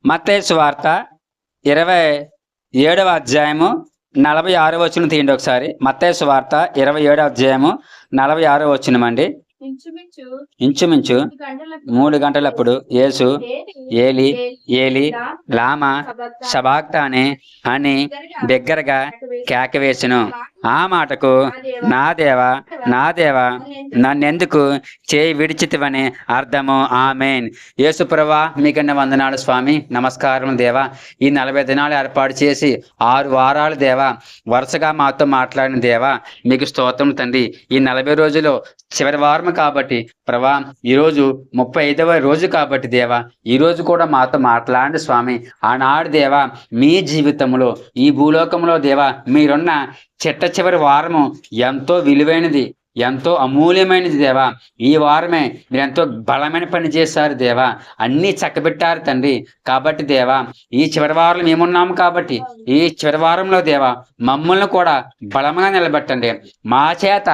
మత్తయి సువార్త 27వ అధ్యాయము 46వ వచనం తీయండి ఒకసారి. మత్తయి సువార్త 27వ అధ్యాయము 46వ వచనం అండి. ఇంచుమించు 3 గంటలప్పుడు యేసు ఏలి ఏలి లామా సబాక్తాని అని బిగ్గరగా కేకవేసెను. ఆ మాటకు నా దేవా నా దేవా నన్నెందుకు చేయి విడిచితివని అర్థము. ఆమేన్. యేసు ప్రభువా మీకన్న వందనాలు స్వామి. నమస్కారం దేవా. ఈ 40 దినాలు ఏర్పాటు చేసి 6 వారాలు దేవా వరుసగా మాతో మాట్లాడిన దేవా మీకు స్తోత్రం తండ్రి. ఈ 40 రోజులు చివరి వారం కాబట్టి ప్రభా ఈరోజు 35వ రోజు కాబట్టి దేవా ఈరోజు కూడా మాతో మాట్లాడండి స్వామి. ఆనాడు దేవా మీ జీవితంలో ఈ భూలోకంలో దేవా మీరున్న చిట్ట చివరి వారము ఎంతో విలువైనది, ఎంతో అమూల్యమైనది దేవా. ఈ వారమే మీరు ఎంతో బలమైన పని చేశారు దేవా, అన్నీ చక్కబెట్టారు తండ్రి. కాబట్టి దేవా ఈ చివరి వారంలో మేమున్నాము కాబట్టి ఈ చివరి వారంలో దేవా మమ్మల్ని కూడా బలమైన నిలబెట్టండి. మా చేత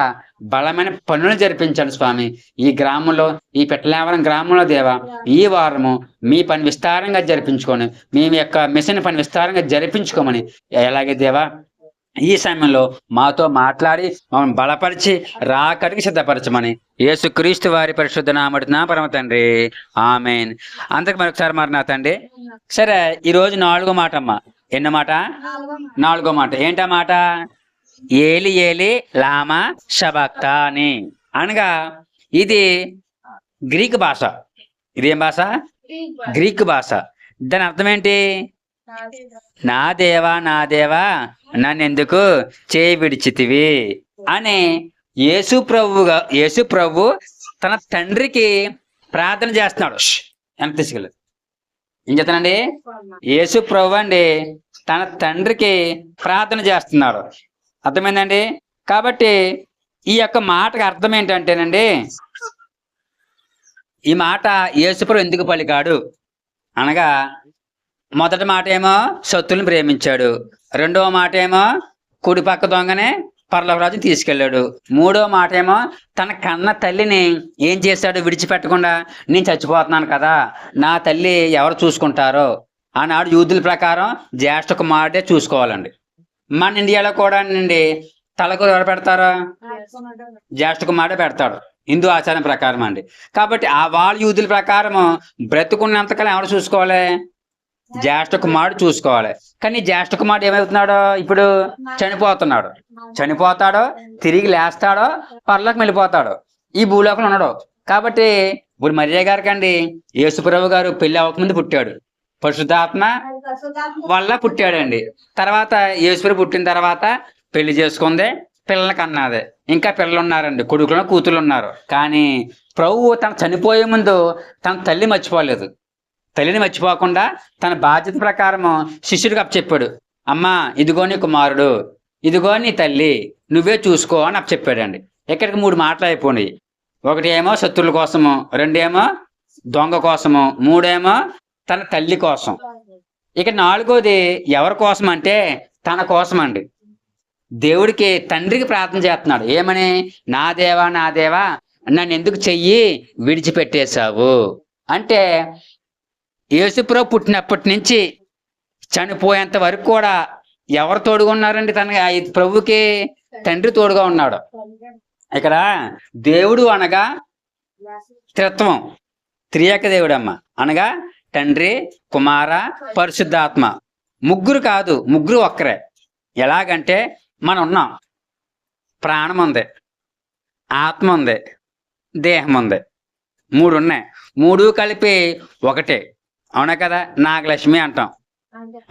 బలమైన పనులు జరిపించండి స్వామి. ఈ గ్రామంలో ఈ పెట్టలేవరం గ్రామంలో దేవా ఈ వారము మీ పని విస్తారంగా జరిపించుకొని మేము యొక్క మిషన్ పని విస్తారంగా జరిపించుకోమని ఎలాగే దేవా ఈ సమయంలో మాతో మాట్లాడి మమ్మల్ని బలపరిచి రాకడికి సిద్ధపరచమని యేసుక్రీస్తు వారి పరిశుద్ధ నామమున పరమ తండ్రి ఆమేన్. అంతకు మరొకసారి మరి నా తండ్రి. సరే ఈరోజు 4వ మాట అమ్మ. ఎన్నో మాట? 4వ మాట. ఏంటా మాట? ఏలి ఏలి లామా సబాక్తాని అనగా ఇది గ్రీక్ భాష. ఇదేం భాష? గ్రీక్ భాష. దాని అర్థం ఏంటి? నా దేవా నా దేవా నన్నెందుకు చేయి విడిచితివి అని యేసు ప్రభు తన తండ్రికి ప్రార్థన చేస్తున్నాడు. ఎంత తీసుకెళ్ళదు ఏం చేస్తానండి? యేసు ప్రభు అండి తన తండ్రికి ప్రార్థన చేస్తున్నాడు. అర్థమైందండి? కాబట్టి ఈ యొక్క మాటకు అర్థం ఏంటంటేనండి, ఈ మాట యేసు ప్రభు ఎందుకు పలికాడు అనగా మొదటి మాట ఏమో శత్రువులను ప్రేమించాడు, రెండవ మాట ఏమో కుడి పక్క దొంగనే పరలోకరాజు తీసుకెళ్ళాడు, మూడవ మాట ఏమో తన కన్న తల్లిని ఏం చేశాడు? విడిచిపెట్టకుండా నేను చచ్చిపోతున్నాను కదా నా తల్లి ఎవరు చూసుకుంటారో. ఆనాడు యూదుల ప్రకారం జ్యేష్ఠ కుమారుడే చూసుకోవాలండి. మన ఇండియాలో కూడా అండి తలకు ఎవరు పెడతారో? జ్యేష్ఠ కుమారుడే పెడతాడు హిందూ ఆచారం ప్రకారం అండి. కాబట్టి ఆ వాళ్ళ యూదుల ప్రకారము బ్రతుకున్నంతకాలం ఎవరు చూసుకోవాలి? జ్యేష్ఠ కుమారుడు చూసుకోవాలి. కానీ జ్యేష్ఠ కుమారుడు ఏమవుతున్నాడో ఇప్పుడు చనిపోతాడో తిరిగి లేస్తాడో పరలోకం వెళ్ళిపోతాడో ఈ భూలోకంలో ఉన్నాడు. కాబట్టి ఇప్పుడు మరియ గారికి అండి యేసుప్రభు గారు పెళ్లి అవ్వకముందు పుట్టాడు, పరిశుద్ధాత్మ వల్ల పుట్టాడండి. తర్వాత యేసుప్రభు పుట్టిన తర్వాత పెళ్లి చేసుకుందే, పిల్లలకి కన్నాదే, ఇంకా పిల్లలు ఉన్నారండి, కొడుకులు కూతురు ఉన్నారు. కానీ ప్రభువు తను చనిపోయే ముందు తన తల్లి మర్చిపోలేదు. తల్లిని మర్చిపోకుండా తన బాధ్యత ప్రకారము శిష్యుడికి అప్పచెప్పాడు. అమ్మా ఇదిగో నీ కుమారుడు, ఇదిగో నీ తల్లి, నువ్వే చూసుకో అని అప్పచెప్పాడండి. ఇక్కడికి 3 మాటలు అయిపోయినాయి. ఒకటి ఏమో శత్రువుల కోసము, రెండేమో దొంగ కోసము, మూడేమో తన తల్లి కోసం. ఇక 4వది ఎవరి కోసం అంటే తన కోసం అండి. దేవుడికి తండ్రికి ప్రార్థన చేస్తున్నాడు. ఏమని? నా దేవా నా దేవా నన్ను ఎందుకు చెయ్యి విడిచిపెట్టేశావు అంటే యేసుప్రభు పుట్టినప్పటి నుంచి చనిపోయేంత వరకు కూడా ఎవరు తోడుగా ఉన్నారండి? తన ప్రభుకి తండ్రి తోడుగా ఉన్నాడు. ఇక్కడ దేవుడు అనగా త్రిత్వం, త్రియేక దేవుడు అమ్మ అనగా తండ్రి కుమార పరిశుద్ధాత్మ. ముగ్గురు కాదు, ముగ్గురు ఒక్కరే. ఎలాగంటే మనం ఉన్నాం, ప్రాణం ఉంది, ఆత్మ ఉంది, దేహం ఉంది, 3 ఉన్నాయి. 3 కలిపి ఒకటే. అవునా కదా? నాగలక్ష్మి అంటాం,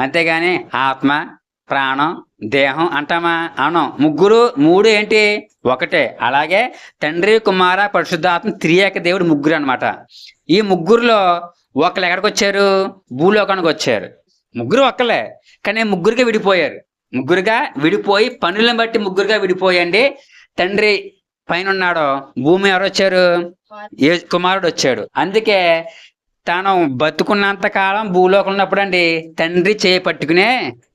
అంతేగాని ఆత్మ ప్రాణం దేహం అంటామా? అనం. 3 ఏంటి? ఒకటే. అలాగే తండ్రి కుమార పరిశుద్ధాత్మ త్రియేక దేవుడు ముగ్గురు అనమాట. ఈ ముగ్గురులో ఒకళ్ళు ఎక్కడికి వచ్చారు? భూలోకానికి వచ్చారు. ముగ్గురు ఒక్కలే, కానీ ముగ్గురుగా విడిపోయారు. ముగ్గురుగా విడిపోయి పనులను బట్టి ముగ్గురుగా విడిపోయండి. తండ్రి పైన ఉన్నాడో భూమి ఎవరు వచ్చారు? కుమారుడు వచ్చాడు. అందుకే తాను బతుకున్నంత కాలం భూలోకంలో ఉన్నప్పుడు అండి తండ్రి చేయి పట్టుకునే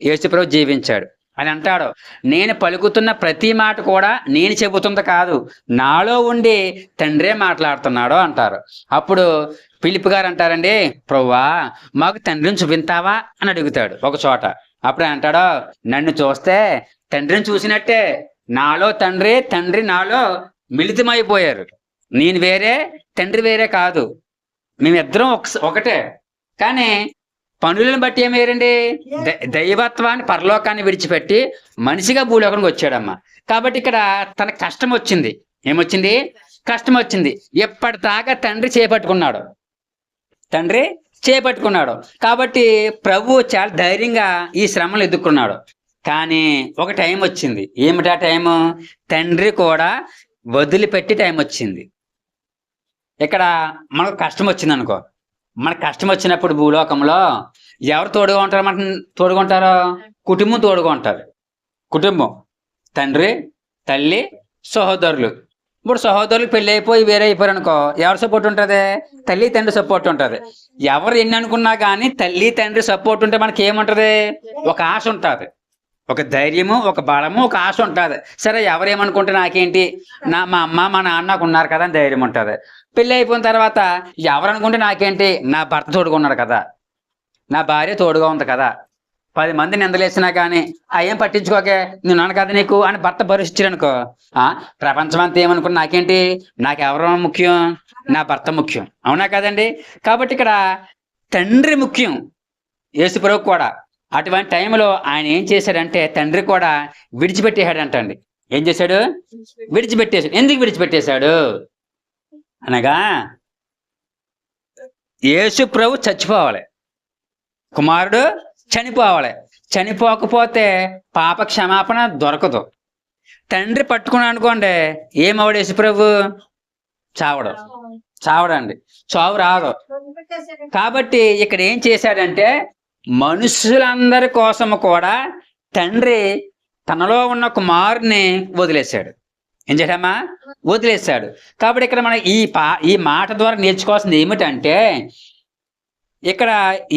యేసుప్రభు జీవించాడు అని అంటాడు. నేను పలుకుతున్న ప్రతి మాట కూడా నేను చెబుతుంది కాదు, నాలో ఉండి తండ్రే మాట్లాడుతున్నాడు అంటారు. అప్పుడు ఫిలిప్ గారు అంటారండి, ప్రభువా మాకు తండ్రిని చూపింతావా అని అడుగుతాడు ఒక చోట. అప్పుడు అంటాడు, నన్ను చూస్తే తండ్రిని చూసినట్టే, నాలో తండ్రి, తండ్రి నాలో మిళితమైపోయారు. నేను వేరే, తండ్రి వేరే కాదు, మేమిద్దరం ఒకటే. కానీ పనులను బట్టి ఏం వేరండి, దైవత్వాన్ని పరలోకాన్ని విడిచిపెట్టి మనిషిగా భూలోకానికి వచ్చాడమ్మా. కాబట్టి ఇక్కడ తన కష్టం వచ్చింది. ఏమొచ్చింది? కష్టం వచ్చింది. ఎప్పటిదాకా తండ్రి చేపట్టుకున్నాడు, తండ్రి చేపట్టుకున్నాడు. కాబట్టి ప్రభు చాలా ధైర్యంగా ఈ శ్రమలు ఎదుర్కొన్నాడు. కానీ ఒక టైం వచ్చింది. ఏమిటా టైము? తండ్రి కూడా వదిలిపెట్టి టైం వచ్చింది. ఇక్కడ మనకు కష్టం వచ్చింది అనుకో, మనకు కష్టం వచ్చినప్పుడు భూలోకంలో ఎవరు తోడుగా ఉంటారు? మన తోడుగా ఉంటారో కుటుంబం తోడుగా ఉంటారు. కుటుంబం, తండ్రి, తల్లి, సహోదరులు. ఇప్పుడు సహోదరులు పెళ్ళి అయిపోయి వేరే అయిపోయారు అనుకో, ఎవరు సపోర్ట్ ఉంటుంది? తల్లి తండ్రి సపోర్ట్ ఉంటుంది. ఎవరు ఎన్ని అనుకున్నా కానీ తల్లి తండ్రి సపోర్ట్ ఉంటే మనకి ఏముంటుంది? ఒక ఆశ ఉంటుంది, ఒక ధైర్యము, ఒక బలము, ఒక ఆశ ఉంటుంది. సరే ఎవరేమనుకుంటే నాకేంటి, మా అమ్మ మా నాన్న నాకు ఉన్నారు కదా అని ధైర్యం ఉంటుంది. పెళ్ళి అయిపోయిన తర్వాత ఎవరనుకుంటే నాకేంటి, నా భర్త తోడుగా ఉన్నాడు కదా, నా భార్య తోడుగా ఉంది కదా. 10 మంది నిందలేసినా కానీ ఏం పట్టించుకోకే, నేను అన్నాను కదా నీకు అని భర్త భరిస్తాడు అనుకో, ప్రపంచం అంతా ఏమనుకున్నా నాకేంటి, నాకెవరో ముఖ్యం, నా భర్త ముఖ్యం. అవునా కదండి? కాబట్టి ఇక్కడ తండ్రి ముఖ్యం యేసుప్రభు కూడా. అటువంటి టైంలో ఆయన ఏం చేశాడంటే తండ్రి కూడా విడిచిపెట్టేశాడంటండి. ఏం చేశాడు? విడిచిపెట్టేశాడు. ఎందుకు విడిచిపెట్టేశాడు అనగా, యేసుప్రభు చచ్చిపోవాలి, కుమారుడు చనిపోవాలి. చనిపోకపోతే పాప క్షమాపణ దొరకదు. తండ్రి పట్టుకున్నాడు అనుకోండి, ఏమవడు యేసుప్రభు? చావడండి, చావు రాదు. కాబట్టి ఇక్కడ ఏం చేశాడంటే మనుషులందరి కోసము కూడా తండ్రి తనలో ఉన్న కుమారుని వదిలేశాడు. ఏం చేశామా? వదిలేశాడు. కాబట్టి ఇక్కడ మనం ఈ మాట ద్వారా నేర్చుకోవాల్సింది ఏమిటంటే, ఇక్కడ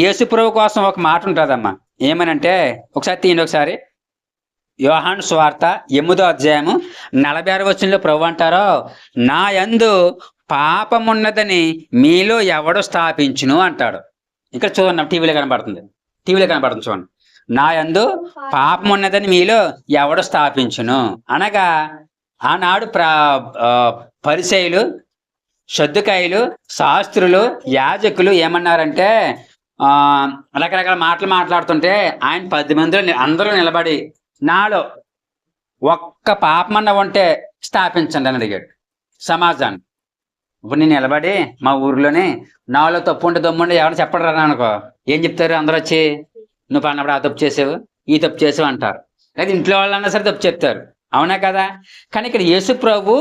యేసుప్రభు కోసం ఒక మాట ఉంటుందమ్మా. ఏమనంటే, ఒకసారి తీయండి, ఒకసారి యోహాను సువార్త 8వ అధ్యాయము 46వ వచనంలో ప్రభు అంటారో, నా యందు పాపమున్నదని మీలో ఎవడు స్థాపించును అంటాడు. ఇక్కడ చూడండి, టీవీలో కనబడుతుంది చూడండి. నా యందు పాపం ఉన్నదని మీలో ఎవడు స్థాపించును అనగా, ఆనాడు పరిసయ్యులు, సద్దుకాయులు, శాస్త్రులు, యాజకులు ఏమన్నారంటే, రకరకాల మాటలు మాట్లాడుతుంటే ఆయన 10 మందిలో అందరూ నిలబడి నాలో ఒక్క పాపమన్న ఉంటే స్థాపించండి అని అడిగాడు సమాజాన్ని. ఇప్పుడు నేను నిలబడి మా ఊర్లోనే నాలో తప్పు ఉంటే దమ్ముండే ఎవరు చెప్పడరా అనుకో, ఏం చెప్తారు? అందరూ వచ్చి నువ్వు పన్నప్పుడు ఆ తప్పు చేసావు, ఈ తప్పు చేసావు అంటారు. లేదా ఇంట్లో వాళ్ళన్నా సరే తప్పు చెప్తారు. అవునా కదా? కానీ ఇక్కడ యేసు ప్రభు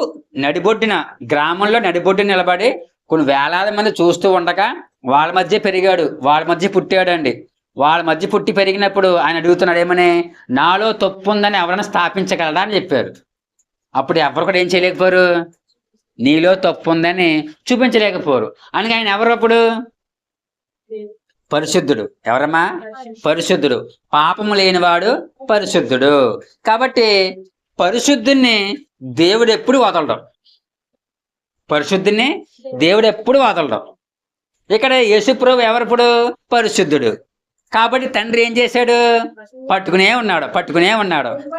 నడిబొడ్డిన, గ్రామంలో నడిబొడ్డిన నిలబడి కొన్ని వేలాది మంది చూస్తూ ఉండగా వాళ్ళ మధ్య పెరిగాడు, వాళ్ళ మధ్య పుట్టాడండి. వాళ్ళ మధ్య పుట్టి పెరిగినప్పుడు ఆయన అడుగుతున్నాడు ఏమని, నాలో తప్పు ఉందని ఎవరైనా స్థాపించగలడా అని చెప్పారు. అప్పుడు ఎవరు కూడా ఏం చేయలేకపోయారు, నీలో తప్పు ఉందని చూపించలేకపోరు. అందుకే ఆయన ఎవరు అప్పుడు? పరిశుద్ధుడు. ఎవరమ్మా? పరిశుద్ధుడు. పాపము లేనివాడు పరిశుద్ధుడు. కాబట్టి పరిశుద్ధుని దేవుడు ఎప్పుడు వదలడం, పరిశుద్ధుని దేవుడు ఎప్పుడు వదలడం. ఇక్కడ యేసుప్రభు ఎవరప్పుడు? పరిశుద్ధుడు. కాబట్టి తండ్రి ఏం చేశాడు? పట్టుకునే ఉన్నాడు.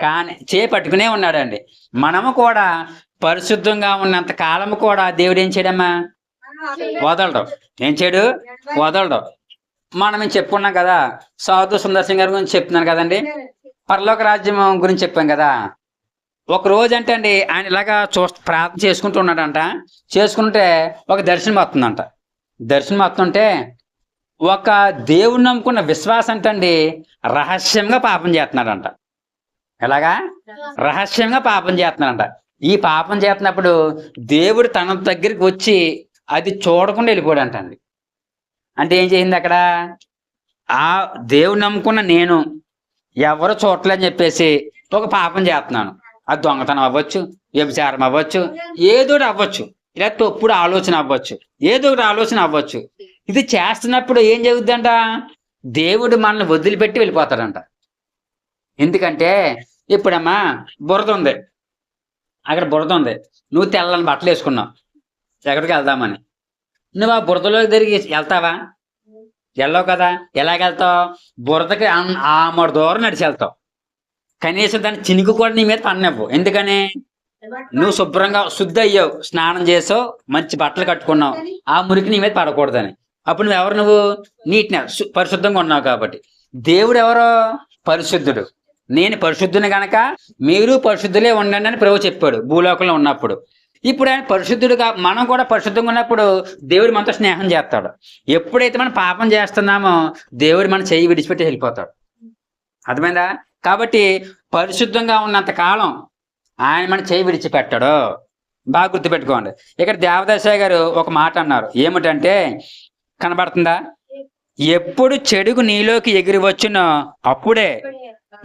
కానీ పట్టుకునే ఉన్నాడండి. మనము కూడా పరిశుద్ధంగా ఉన్నంత కాలము కూడా దేవుడు ఏం చేయడమ్మా? వదలడం. ఏం చేయడు? వదలడం. మనం చెప్పుకున్నాం కదా, సాధు సుందర్ సింగ్ గారి గురించి చెప్తున్నాను కదండి, పరలోక రాజ్యం గురించి చెప్పాం కదా. ఒక రోజు అంటే అండి ఆయన ఇలాగా ప్రార్థన చేసుకుంటూ ఉన్నాడంట. చేసుకుంటే ఒక దర్శనం వస్తుందంట. దర్శనం వస్తుంటే ఒక దేవుని నమ్ముకున్న విశ్వాసం అంటండి రహస్యంగా పాపం చేస్తున్నాడంట. ఎలాగా? రహస్యంగా పాపం చేస్తున్నాడంట. ఈ పాపం చేస్తున్నప్పుడు దేవుడు తన దగ్గరికి వచ్చి అది చూడకుండా వెళ్ళిపోయాడంటండి. అంటే ఏం చేసింది అక్కడ? ఆ దేవుడు నమ్ముకున్న నేను ఎవరు చూడలేదని చెప్పేసి ఒక పాపం చేస్తున్నాను. అది దొంగతనం అవ్వచ్చు, వ్యభిచారం అవ్వచ్చు, ఏదో అవ్వచ్చు, ఇలా తప్పుడు ఆలోచన అవ్వచ్చు, ఏదో ఒకటి ఆలోచన అవ్వచ్చు. ఇది చేస్తున్నప్పుడు ఏం జరుగుద్దంట? దేవుడు మనల్ని వదిలిపెట్టి వెళ్ళిపోతాడంట. ఎందుకంటే ఇప్పుడమ్మా బురద ఉంది, అక్కడ బురద ఉంది, నువ్వు తెల్లని బట్టలు వేసుకున్నావు ఎక్కడికి వెళ్దామని. నువ్వు ఆ బురదలోకి తిరిగి వెళ్తావా? వెళ్ళవు కదా. ఎలాగెళ్తావు? బురదకి ఆమడ దూరం నడిచి వెళ్తావు. కనీసం దాని చినుకు కూడా నీ మీద పడినవ్వు. ఎందుకని? నువ్వు శుభ్రంగా శుద్ధి అయ్యావు, స్నానం చేసావు, మంచి బట్టలు కట్టుకున్నావు, ఆ మురికి నీ మీద పడకూడదని. అప్పుడు నువ్వు నీట్నెస్ పరిశుద్ధంగా ఉన్నావు కాబట్టి. దేవుడు ఎవరో? పరిశుద్ధుడు. నేను పరిశుద్ధుని గనక మీరు పరిశుద్ధులే ఉండండి అని ప్రభు చెప్పాడు భూలోకంలో ఉన్నప్పుడు. ఇప్పుడు ఆయన పరిశుద్ధుడుగా, మనం కూడా పరిశుద్ధంగా ఉన్నప్పుడు దేవుడు మనతో స్నేహం చేస్తాడు. ఎప్పుడైతే మనం పాపం చేస్తున్నామో దేవుడు మన చెయ్యి విడిచిపెట్టి వెళ్ళిపోతాడు. అర్థమైందా? కాబట్టి పరిశుద్ధంగా ఉన్నంత కాలం ఆయన మన చెయ్యి విడిచిపెట్టాడు. బాగా గుర్తుపెట్టుకోండి. ఇక్కడ దేవదాసయ్య గారు ఒక మాట అన్నారు. ఏమిటంటే, కనబడుతుందా? ఎప్పుడు చెడుగు నీలోకి ఎగిరి వచ్చునో అప్పుడే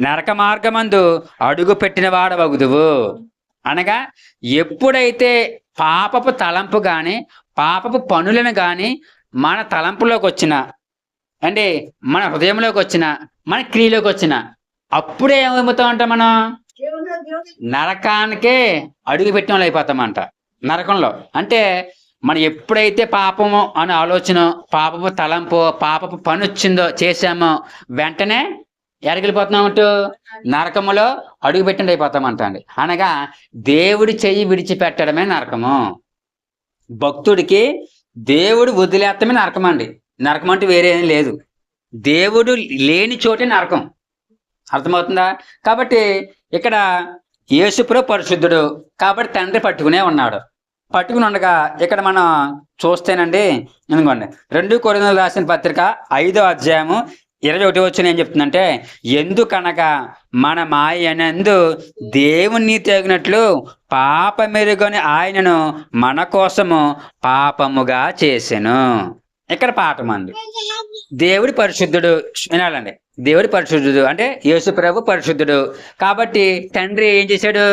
నరక మార్గమందు అడుగు పెట్టిన వాడవగుదువు. అనగా ఎప్పుడైతే పాపపు తలంపు గాని పాపపు పనులను గాని మన తలంపులోకి వచ్చిన, అంటే మన హృదయంలోకి వచ్చిన, మన క్రియలోకి వచ్చిన, అప్పుడే ఏమవుతాం అంట? మనం నరకానికే అడుగు పెట్టిన వాళ్ళు అయిపోతామంట. నరకంలో అంటే మనం ఎప్పుడైతే పాపము అనే ఆలోచన, పాపపు తలంపు, పాపపు పని వచ్చిందో చేసామో వెంటనే ఎరగిలిపోతున్నామంటూ నరకములో అడుగు పెట్టండి అయిపోతామంట అండి. అనగా దేవుడి చెయ్యి విడిచిపెట్టడమే నరకము. భక్తుడికి దేవుడు వదిలేత్తమే నరకం అండి. నరకం అంటే వేరే ఏం లేదు. దేవుడు లేని చోటే నరకం. అర్థమవుతుందా? కాబట్టి ఇక్కడ యేసుప్రభు పరిశుద్ధుడు కాబట్టి తండ్రి పట్టుకునే ఉన్నాడు. పట్టుకుని ఉండగా ఇక్కడ మనం చూస్తేనండి, ఎందుకండి 2 కొరింథీయులకు రాసిన పత్రిక 5వ అధ్యాయము 21 ఏం చెప్తుందంటే, ఎందుకనగా మన మాయనందు దేవుని తగినట్లు పాపమెరుగని ఆయనను మన కోసము పాపముగా చేసెను. ఇక్కడ పాఠం అండి. దేవుడి పరిశుద్ధుడు. వినాలండి, దేవుడి పరిశుద్ధుడు అంటే యేసు ప్రభు పరిశుద్ధుడు కాబట్టి తండ్రి ఏం చేశాడు?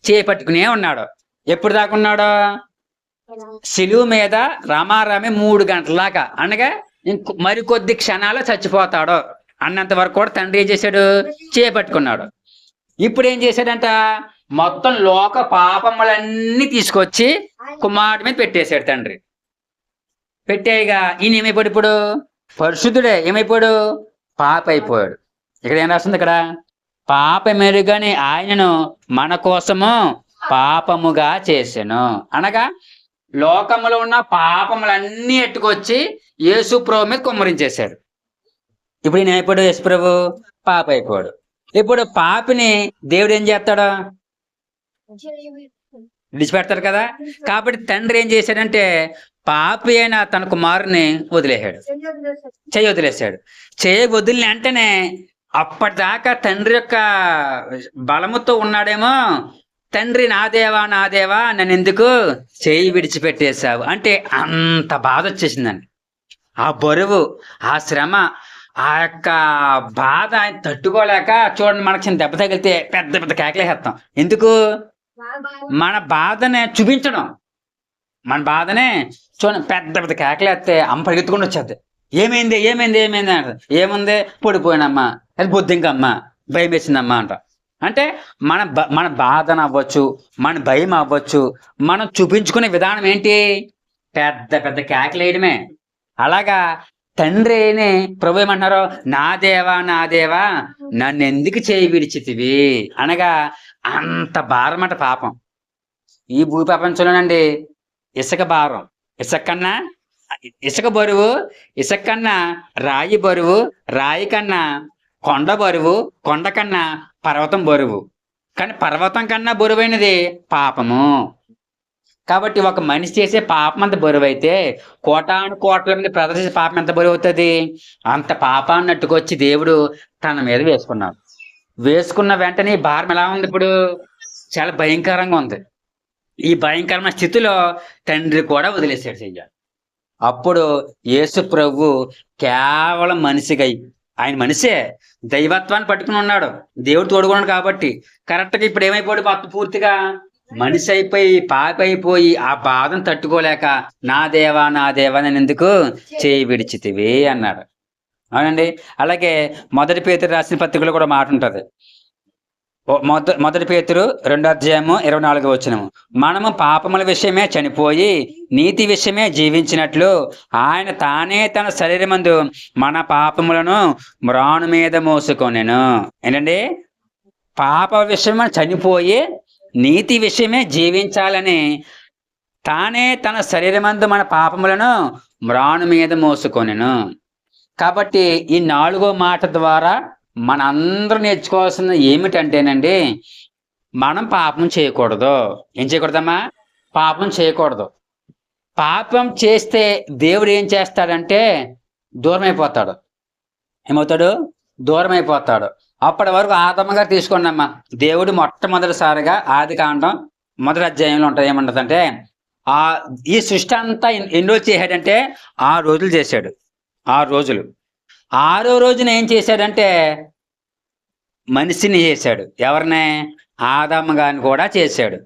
చేపట్టుకునే ఉన్నాడు. ఎప్పుడు దాకా ఉన్నాడు? సిలువ మీద రామారామే 3 గంటల దాకా, అనగా మరికొద్ది క్షణాలు చచ్చిపోతాడు అన్నంత వరకు కూడా తండ్రి ఏం చేశాడు? చేపట్టుకున్నాడు. ఇప్పుడు ఏం చేశాడంట? మొత్తం లోక పాపములన్నీ తీసుకొచ్చి కుమారుడి మీద పెట్టేశాడు తండ్రి. పెట్టేయగా ఈయన ఏమైపోయాడు? ఇప్పుడు పరిశుద్ధుడే ఏమైపోయాడు? పాప అయిపోయాడు. ఇక్కడ ఏం రాస్తుంది? ఇక్కడ పాప మెరుగని ఆయనను మన కోసము పాపముగా చేసెను. అనగా లోకములో ఉన్న పాపములన్నీ ఎట్టుకొచ్చి యేసు ప్రభు మీద కుమ్మరించేశాడు. ఇప్పుడు ఈయన అయిపోయాడు? యేసు ప్రభు పాప అయిపోయాడు. ఇప్పుడు పాపిని దేవుడు ఏం చేస్తాడు? విడిచిపెడతాడు కదా. కాబట్టి తండ్రి ఏం చేశాడంటే పాపి అయిన తన కుమారుని వదిలేశాడు, చెయ్యి వదిలేశాడు. చెయ్యి వదిలిన వెంటనే అప్పటిదాకా తండ్రి యొక్క బలముతో ఉన్నాడేమో, తండ్రి నా దేవా నా దేవా నన్ను ఎందుకు చెయ్యి విడిచిపెట్టేశావు అంటే అంత బాధ వచ్చేసిందండి. ఆ బరువు, ఆ శ్రమ, ఆ యొక్క బాధ ఆయన తట్టుకోలేక, చూడండి మనకు చిన్న దెబ్బ తగిలితే పెద్ద పెద్ద కేకలేసేస్తాం. ఎందుకు? మన బాధనే చూపించడం. మన బాధనే చూడండి, పెద్ద పెద్ద కేకలేస్తే అమ్మ పరిగెత్తుకుండా వచ్చేది. ఏమైంది ఏమైంది ఏమైంది అంట. ఏముంది? పడిపోయినమ్మా, అది బొద్దింకమ్మా, భయం వేసిందమ్మా అంట. అంటే మన బాధన అవ్వచ్చు, మన భయం అవ్వచ్చు, మనం చూపించుకునే విధానం ఏంటి? పెద్ద పెద్ద కేకలేయడమే. అలాగా తండ్రిని ప్రభు ఏమంటున్నారు? నా దేవా నా దేవా నన్ను ఎందుకు చేయి విడిచితివి అనగా అంత భారం అంట పాపం. ఈ భూ ప్రపంచంలోనండి ఇసుక భారం, ఇసుక కన్నా ఇసుక బరువు, ఇసుక కన్నా రాయి బరువు, రాయి కన్నా కొండ బరువు, కొండ కన్నా పర్వతం బరువు. కానీ పర్వతం కన్నా బరువైనది పాపము. కాబట్టి ఒక మనిషి చేసే పాపం అంత బరువు అయితే కోటాను కోట్ల మీద ప్రదర్శించే పాపం ఎంత బరువు అవుతుంది? అంత పాపాన్ని అట్టుకొచ్చి దేవుడు తన మీద వేసుకున్నాడు. వేసుకున్న వెంటనే భారం ఎలా ఉంది? ఇప్పుడు చాలా భయంకరంగా ఉంది. ఈ భయంకరమైన స్థితిలో తండ్రి కూడా వదిలేసాడు చెయ్యాలి. అప్పుడు యేసు ప్రభు కేవలం మనిషిగా, ఆయన మనిషే, దైవత్వాన్ని పట్టుకుని ఉన్నాడు, దేవుడు తోడుకున్నాడు కాబట్టి కరెక్ట్గా ఇప్పుడు ఏమైపోయాడు? పూర్తిగా మనిషి అయిపోయి పాప అయిపోయి ఆ బాధను తట్టుకోలేక నా దేవా నేను ఎందుకు చేయి విడిచితివి అన్నాడు. అవునండి. అలాగే 1 పేతురు రాసిన పత్రికలో కూడా మాట ఉంటుంది. మొదటి పేతురు 2:24 మనము పాపముల విషయమే చనిపోయి నీతి విషయమే జీవించినట్లు ఆయన తానే తన శరీరమందు మన పాపములను మ్రాను మీద మోసుకొనెను. ఏంటండి? పాప విషయమే చనిపోయి నీతి విషయమే జీవించాలని తానే తన శరీరమందు మన పాపములను మ్రాను మీద మోసుకొనెను. కాబట్టి ఈ 4వ మాట ద్వారా మనందరూ నేర్చుకోవాల్సింది ఏమిటంటేనండి, మనం పాపం చేయకూడదు. ఏం చేయకూడదమ్మా? పాపం చేయకూడదు. పాపం చేస్తే దేవుడు ఏం చేస్తాడంటే దూరం అయిపోతాడు. ఏమవుతాడు? దూరం అయిపోతాడు. అప్పటి వరకు ఆదమ్మ గారు తీసుకోండి అమ్మా. దేవుడు మొట్టమొదటిసారిగా ఆదికాండం 1వ అధ్యాయంలో ఉంటుంది. ఏమంటుందంటే ఈ సృష్టి అంతా ఎన్ని రోజులు చేశాడంటే 6 రోజులు చేశాడు. 6 రోజులు. 6వ రోజున ఏం చేశాడంటే మనిషిని చేశాడు. ఎవరిని? ఆదమ్మ గారిని కూడా చేశాడు.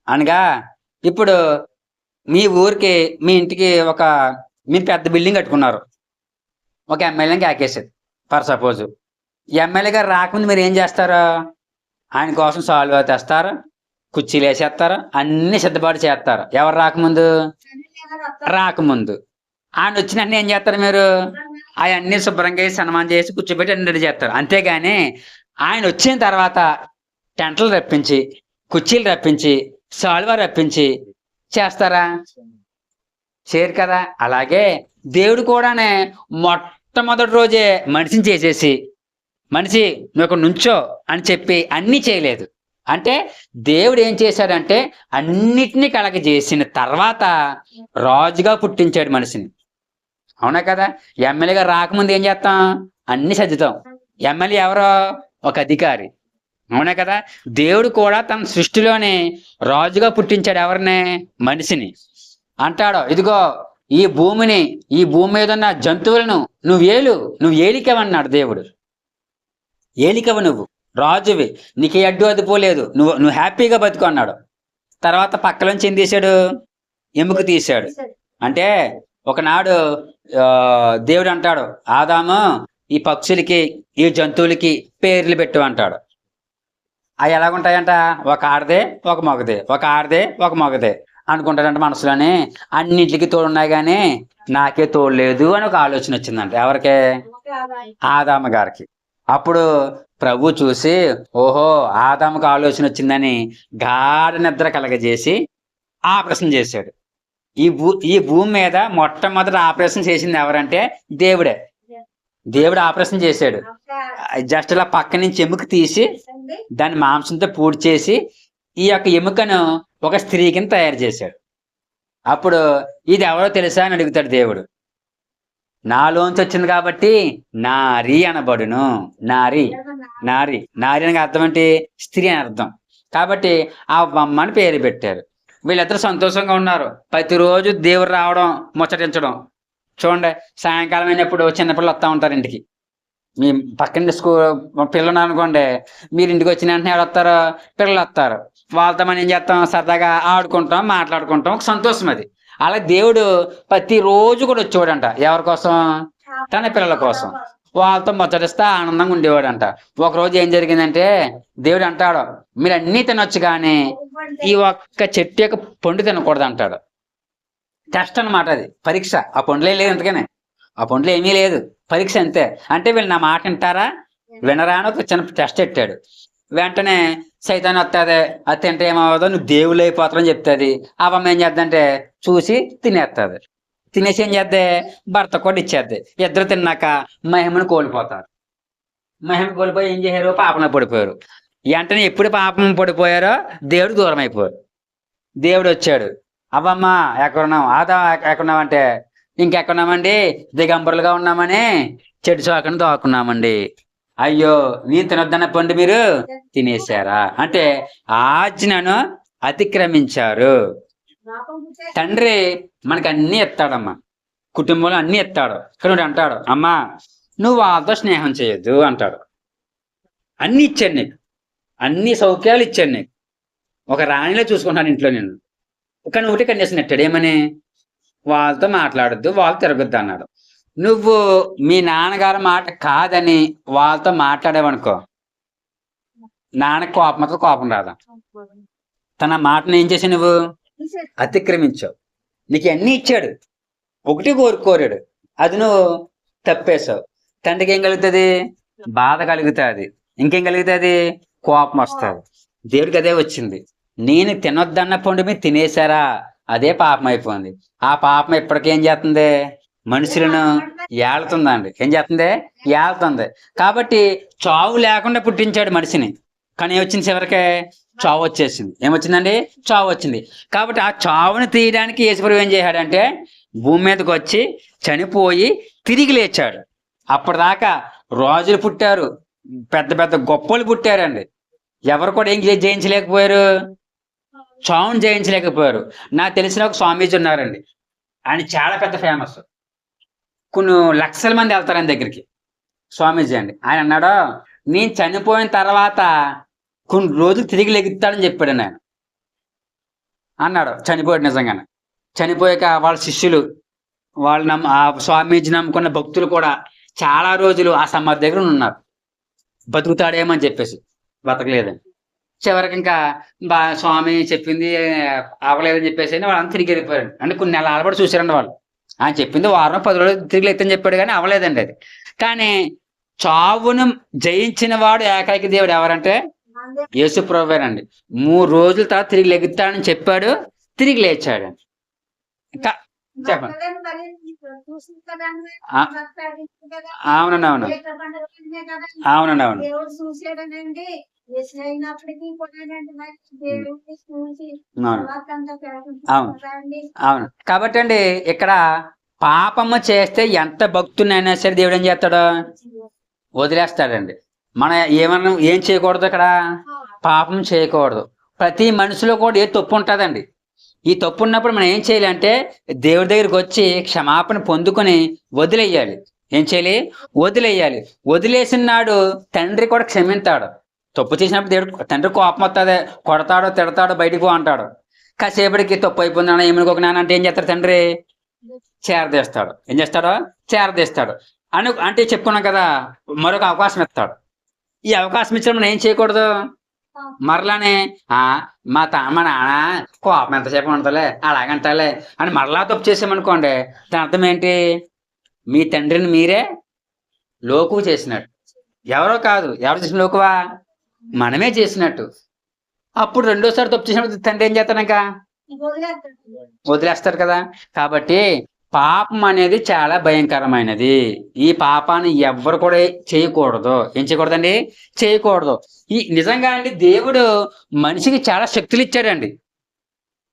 అనగా ఇప్పుడు మీ ఊరికి, మీ ఇంటికి మీరు పెద్ద బిల్డింగ్ కట్టుకున్నారు. ఒక ఎమ్మెల్యేని కాకేసారు ఫర్ సపోజ్. ఎమ్మెల్యే గారు రాకముందు మీరు ఏం చేస్తారు? ఆయన కోసం సాల్వ్ తెస్తారు, కుర్చీలు వేసేస్తారు, అన్ని సిద్ధపాటు చేస్తారు. ఎవరు రాకముందు? రాకముందు. ఆయన వచ్చిన అన్నీ ఏం చేస్తారు మీరు? అవన్నీ శుభ్రంగా వేసి సన్మానం చేసి కూర్చోబెట్టి అన్ని రెడీ చేస్తారు. అంతేగాని ఆయన వచ్చిన తర్వాత టెంట్లు రప్పించి, కుర్చీలు రప్పించి, సాల్వా రప్పించి చేస్తారా? చేయరు కదా. అలాగే దేవుడు కూడానే మొట్టమొదటి రోజే మనిషిని చేసేసి, మనిషి నువ్వు నుంచో అని చెప్పి అన్నీ చేయలేదు. అంటే దేవుడు ఏం చేశాడంటే అన్నిటినీ కలగజేసిన తర్వాత రాజుగా పుట్టించాడు మనిషిని. అవునా కదా? ఎమ్మెల్యేగా రాకముందు ఏం చేస్తాం? అన్ని సర్దుతాం. ఎమ్మెల్యే ఎవరో? ఒక అధికారి. అవునా కదా? దేవుడు కూడా తన సృష్టిలోనే రాజుగా పుట్టించాడు. ఎవరిని? మనిషిని. అంటాడు, ఇదిగో ఈ భూమిని, ఈ భూమి మీద ఉన్న జంతువులను నువ్వు ఏలికవన్నాడు దేవుడు. ఏలికవ నువ్వు, రాజువి, నీకు ఏ అడ్డు అదుపోలేదు, నువ్వు హ్యాపీగా బతుకు అన్నాడు. తర్వాత పక్కలోంచి ఏం తీశాడు? ఎముక తీశాడు. అంటే ఒకనాడు దేవుడు అంటాడు, ఆదాము ఈ పక్షులకి, ఈ జంతువులకి పేర్లు పెట్టు అంటాడు. అవి ఎలాగుంటాయంట? ఒక ఆడదే, ఒక మగదే, ఒక ఆడదే, ఒక మగదే అనుకుంటాడంట మనసులోనే. అన్నింటికి తోడున్నాయి కానీ నాకే తోడలేదు అని ఒక ఆలోచన వచ్చిందంట. ఎవరికే? ఆదాము గారికి. అప్పుడు ప్రభు చూసి, ఓహో ఆదాముకు ఆలోచన వచ్చిందని గాఢ నిద్ర కలగజేసి ఆపరేషన్ చేశాడు. ఈ భూమి మీద మొట్టమొదటి ఆపరేషన్ చేసింది ఎవరంటే దేవుడే. దేవుడు ఆపరేషన్ చేశాడు. జస్ట్ ఇలా పక్క నుంచి ఎముక తీసి దాన్ని మాంసంతో పూడి చేసి ఈ యొక్క ఎముకను ఒక స్త్రీ కింద తయారు చేశాడు. అప్పుడు ఇది ఎవరో తెలుసా అని అడుగుతాడు దేవుడు. నాలోంచి వచ్చింది కాబట్టి నారి అనబడును. నారి నారి నారి అని అర్థం ఏంటి? స్త్రీ అని అర్థం. కాబట్టి ఆ అమ్మని పేరు పెట్టారు. వీళ్ళిద్దరు సంతోషంగా ఉన్నారు. ప్రతిరోజు దేవుడు రావడం, ముచ్చటించడం. చూడండి, సాయంకాలం అయినప్పుడు చిన్నపిల్లలు వస్తూ ఉంటారు ఇంటికి. మీ పక్కన పిల్లలు అనుకోండి, మీరు ఇంటికి వచ్చిన వెంటనే ఎవరు వస్తారు? పిల్లలు వస్తారు. వాళ్ళతో మనం ఏం చేస్తాం? సరదాగా ఆడుకుంటాం, మాట్లాడుకుంటాం. ఒక సంతోషం అది. అలా దేవుడు ప్రతిరోజు కూడా వచ్చేవాడంట. ఎవరి కోసం? తన పిల్లల కోసం. వాళ్ళతో ముచ్చటిస్తే ఆనందంగా ఉండేవాడంట. ఒకరోజు ఏం జరిగిందంటే దేవుడు అంటాడు, మీరు అన్నీ తినొచ్చు కానీ ఈ ఒక్క చెట్టు యొక్క పండు తినకూడదు అంటాడు. టెస్ట్ అనమాట, అది పరీక్ష. ఆ పండులో లేదు, అందుకనే ఆ పండులో ఏమీ లేదు, పరీక్ష అంతే. అంటే వీళ్ళు నా మాట వింటారా వినరా అని ఒక చిన్న టెస్ట్ పెట్టాడు. వెంటనే సైతాన్ వస్తుంది, అది తింటే ఏమవుతుందో నువ్వు దేవుళ్ళు అయిపోతారని చెప్తుంది. అవ్వమ్మ ఏం చేద్దంటే చూసి తినేస్తుంది. తినేసి ఏం చేద్దే? భర్త కూడా ఇచ్చేద్ది. ఇద్దరు తిన్నాక మహిమను కోల్పోతారు. మహిమ కోల్పోయి ఏం చేశారు? పాపంలో పడిపోయారు. వెంటనే ఎప్పుడు పాపం పడిపోయారో దేవుడు దూరం అయిపోయారు. దేవుడు వచ్చాడు, అవ్వమ్మ ఎక్కడున్నాం? ఆదా ఎక్కడున్నాం అంటే, ఇంకెక్కడున్నామండి, దిగంబరులుగా ఉన్నామని చెడు చోకని దోకున్నామండి. అయ్యో నేను తినొద్దన్న పండు మీరు తినేశారా అంటే ఆజ్ఞను అతిక్రమించారు. తండ్రి మనకి అన్ని ఎత్తాడమ్మా, కుటుంబంలో అన్ని ఎత్తాడు. కానీ అంటాడు, అమ్మా నువ్వు వాళ్ళతో స్నేహం చేయొద్దు అంటాడు. అన్ని ఇచ్చాను నీకు, అన్ని సౌఖ్యాలు ఇచ్చాను నీకు, ఒక రాణిలో చూసుకుంటాను ఇంట్లో నేను. కానీ ఒకటి కండిషన్ ఎట్టాడు, ఏమని? వాళ్ళతో మాట్లాడొద్దు, వాళ్ళు తిరగొద్దు అన్నాడు. నువ్వు మీ నాన్నగారి మాట కాదని వాళ్ళతో మాట్లాడేవనుకో, నాన్నకి కోపం వస్తుంది, కోపం రాదా? తన మాటను ఏం చేసావు నువ్వు? అతిక్రమించావు. నీకు అన్నీ ఇచ్చాడు, ఒకటి కోరాడు, అది నువ్వు తప్పేశావు. తండ్రికి ఏం కలుగుతుంది? బాధ కలుగుతుంది. ఇంకేం కలుగుతుంది? కోపం వస్తుంది. దేవుడికి అదే వచ్చింది. నేను తినొద్దన్న పండు మీరు తినేశారా, అదే పాపం అయిపోయింది. ఆ పాపం ఇప్పటికేం చేస్తుంది? మనుషులను ఏళ్తుందండి. ఏం చేస్తుంది? ఏళ్తుంది. కాబట్టి చావు లేకుండా పుట్టించాడు మనిషిని. కానీ ఏమొచ్చింది? చివరికే చావు వచ్చేసింది. ఏమొచ్చిందండి? చావు వచ్చింది. కాబట్టి ఆ చావుని తీయడానికి యేసుప్రభువు ఏం చేశాడంటే భూమి మీదకి వచ్చి చనిపోయి తిరిగి లేచాడు. అప్పటిదాకా రాజులు పుట్టారు, పెద్ద పెద్ద గొప్పలు పుట్టారండి. ఎవరు కూడా ఏం జయించలేకపోయారు? చావును జయించలేకపోయారు. నాకు తెలిసిన ఒక స్వామీజీ ఉన్నారండి. ఆయన చాలా పెద్ద ఫేమస్. కొన్ని లక్షల మంది వెళ్తారు ఆయన దగ్గరికి. స్వామీజీ అండి. ఆయన అన్నాడు, నేను చనిపోయిన తర్వాత కొన్ని రోజులు తిరిగి లెగుతాడని చెప్పాడు ఆయన. అన్నాడు. చనిపోయాడు నిజంగానే. చనిపోయాక వాళ్ళ శిష్యులు, వాళ్ళు ఆ స్వామీజీ నమ్ముకున్న భక్తులు కూడా చాలా రోజులు ఆ సమాధి దగ్గర ఉన్నారు. బతుకుతాడేమని చెప్పేసి. బతకలేదని. చివరికి ఇంకా స్వామి చెప్పింది అవ్వలేదని చెప్పేసి వాళ్ళంతా తిరిగి వెళ్ళిపోయారు. అంటే కొన్ని నెలల కూడా చూసారండి వాళ్ళు. ఆయన చెప్పింది వారం 10 రోజులు తిరిగి లేదని చెప్పాడు, కానీ అవ్వలేదండి అది. కానీ చావును జయించిన వాడు ఏకైక దేవుడు ఎవరంటే యేసు ప్రభువేనండి. 3 రోజుల తర్వాత తిరిగి లెగుతాడని చెప్పాడు, తిరిగి లేచాడు. చెప్పండి. అవునండి, అవును, అవునండి, అవును, అవును, అవును. కాబట్టి అండి ఇక్కడ పాపము చేస్తే ఎంత భక్తునైనా సరే దేవుడు ఏం చేస్తాడు? వదిలేస్తాడండి. మనం ఏం చేయకూడదు? ఇక్కడ పాపం చేయకూడదు. ప్రతి మనిషిలో కూడా ఏ తప్పు ఉంటుందండి. ఈ తప్పు ఉన్నప్పుడు మనం ఏం చేయాలంటే దేవుడి దగ్గరికి వచ్చి క్షమాపణ పొందుకొని వదిలేయాలి. ఏం చేయాలి? వదిలేయాలి. వదిలేసిన నాడు తండ్రి కూడా క్షమించాడు. తప్పు చేసినప్పుడు దేవుడు తండ్రి కోపం వస్తుంది, కొడతాడో తిడతాడో బయటికి పో అంటాడు. కాసేపటికి తప్పు అయిపోయిందా ఏమనుకోక నాన్న అంటే ఏం చేస్తాడు? తండ్రి చేరదీస్తాడు. ఏం చేస్తాడో? చేరదీస్తాడు. అంటే చెప్పుకున్నాం కదా, మరొక అవకాశం ఇస్తాడు. ఈ అవకాశం ఇచ్చినప్పుడు మనం ఏం చేయకూడదు? మరలానే మా నాన్న కోపం ఎంతసేపు ఉంటుందిలే, అలాగంటాలే అని మరలా తప్పు చేసామనుకోండి, దాని అర్థం ఏంటి? మీ తండ్రిని మీరే లోకువ చేసినట్టు. ఎవరో కాదు, ఎవరు చేసిన లోకువా? మనమే చేసినట్టు. అప్పుడు రెండోసారి తప్పు చేసినప్పుడు తండ్రి ఏం చేస్తాను? ఇంకా వదిలేస్తారు కదా. కాబట్టి పాపం అనేది చాలా భయంకరమైనది. ఈ పాపాన్ని ఎవ్వరు కూడా చేయకూడదు. ఏం చేయకూడదండి? చేయకూడదు. ఈ నిజంగా అండి దేవుడు మనిషికి చాలా శక్తులు ఇచ్చాడండి,